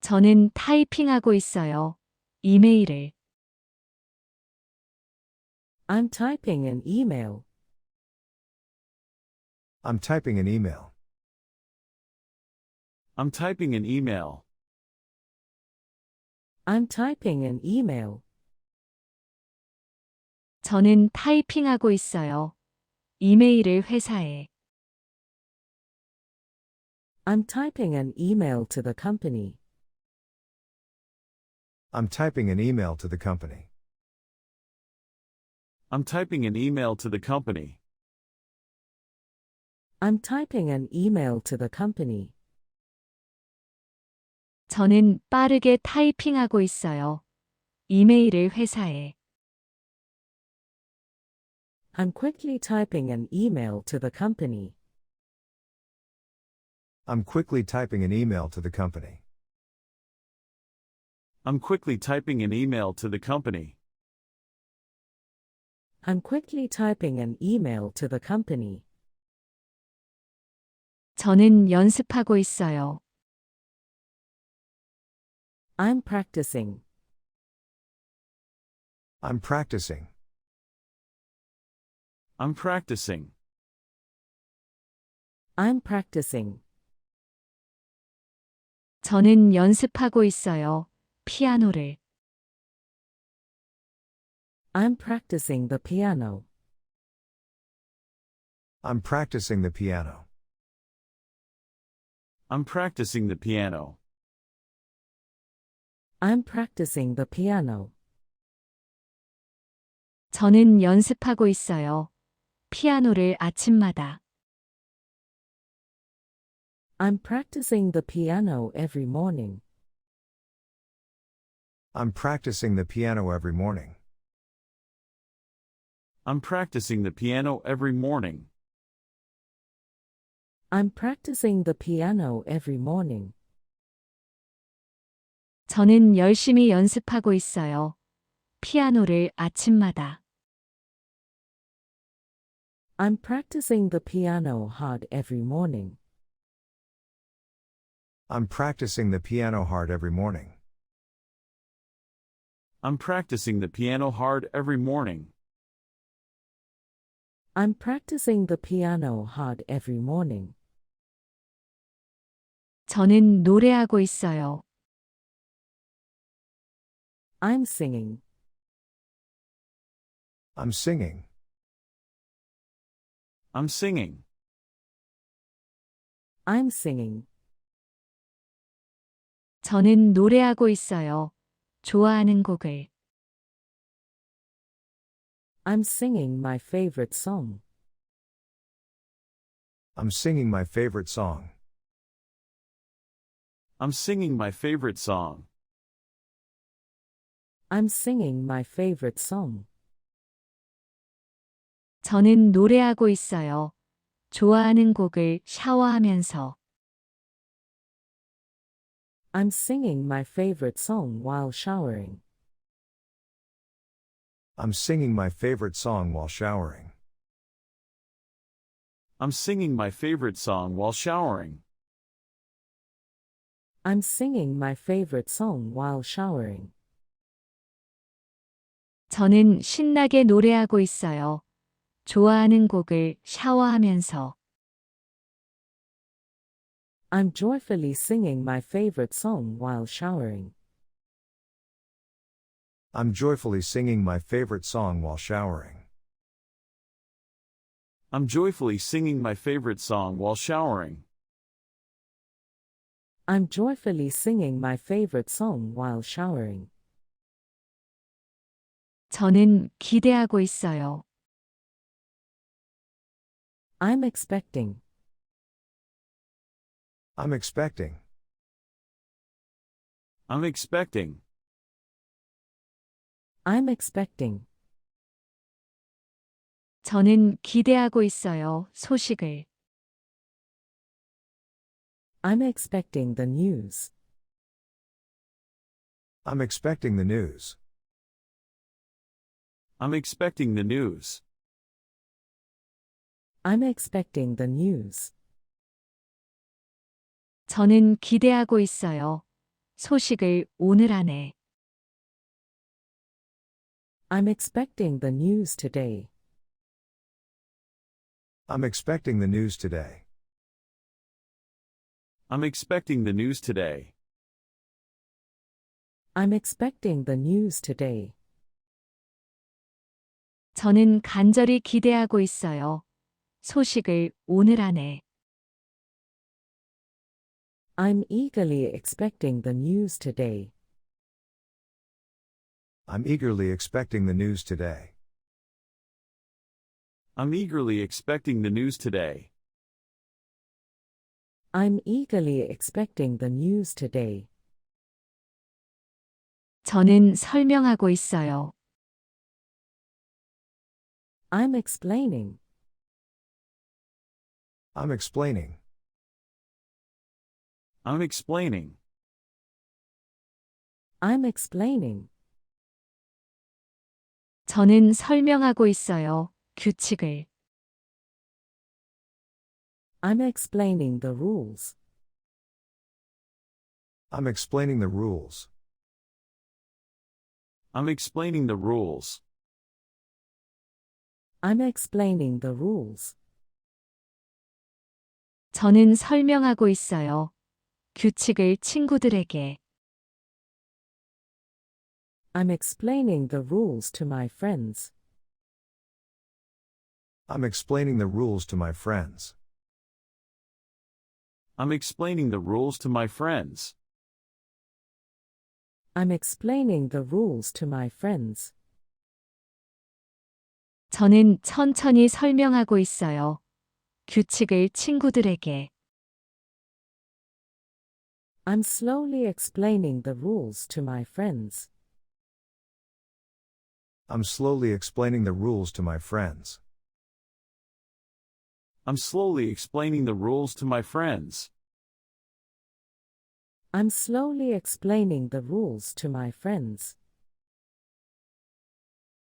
저는 타이핑하고 있어요. 이메일을. I'm typing an email. I'm typing an email. I'm typing an email. I'm typing an email. 저는 타이핑하고 있어요. 이메일을 회사에. I'm typing an email to the company. I'm typing an email to the company. I'm typing an email to the company. I'm typing an email to the company. 저는 빠르게 타이핑하고 있어요. 이메일을 회사에. I'm quickly typing an email to the company. I'm quickly typing an email to the company. I'm quickly typing an email to the company. I'm quickly typing an email to the company. 저는 연습하고 있어요. I'm practicing. I'm practicing. I'm practicing. I'm practicing. 저는 연습하고 있어요. 피아노를. I'm practicing the piano. I'm practicing the piano. I'm practicing the piano. I'm practicing the piano. 저는 연습하고 있어요. 피아노를 아침마다. I'm practicing the piano every morning. I'm practicing the piano every morning. I'm practicing the piano every morning. I'm practicing the piano every morning. 저는 열심히 연습하고 있어요. 피아노를 아침마다. I'm practicing the piano hard every morning. I'm practicing the piano hard every morning. I'm practicing the piano hard every morning. I'm practicing the piano hard every morning. 저는 노래하고 있어요. I'm singing. I'm singing. I'm singing. I'm singing. 저는 노래하고 있어요. 좋아하는 곡을. I'm singing my favorite song. I'm singing my favorite song. I'm singing my favorite song. I'm singing my favorite song. 저는 노래하고 있어요. 좋아하는 곡을 샤워하면서. I'm singing my favorite song while showering. I'm singing my favorite song while showering. I'm singing my favorite song while showering. I'm singing my favorite song while showering. 저는 신나게 노래하고 있어요. 좋아하는 곡을 샤워하면서. I'm joyfully singing my favorite song while showering. I'm joyfully singing my favorite song while showering. I'm joyfully singing my favorite song while showering. I'm joyfully singing my favorite song while showering. 저는 기대하고 있어요. I'm expecting. I'm expecting. I'm expecting. I'm expecting. 저는 기대하고 있어요. 소식을. I'm expecting the news. I'm expecting the news. I'm expecting the news. I'm expecting the news. 저는 기대하고 있어요. 소식을 오늘 안에. I'm expecting the news today. I'm expecting the news today. I'm expecting the news today. I'm expecting the news today. 저는 간절히 기대하고 있어요. 소식을 오늘 안에. I'm eagerly expecting the news today. I'm eagerly expecting the news today. I'm eagerly expecting the news today. I'm eagerly expecting the news today. 저는 설명하고 있어요. I'm explaining. I'm explaining. I'm explaining. I'm explaining. 저는 설명하고 있어요. 규칙을. I'm explaining the rules. I'm explaining the rules. I'm explaining the rules. I'm explaining the rules. 저는 설명하고 있어요. 규칙을 친구들에게. I'm explaining the rules to my friends. I'm explaining the rules to my friends. I'm explaining the rules to my friends. I'm explaining the rules to my friends. 저는 천천히 설명하고 있어요. 규칙을 친구들에게. I'm slowly explaining the rules to my friends. I'm slowly explaining the rules to my friends. I'm slowly explaining the rules to my friends. I'm slowly explaining the rules to my friends.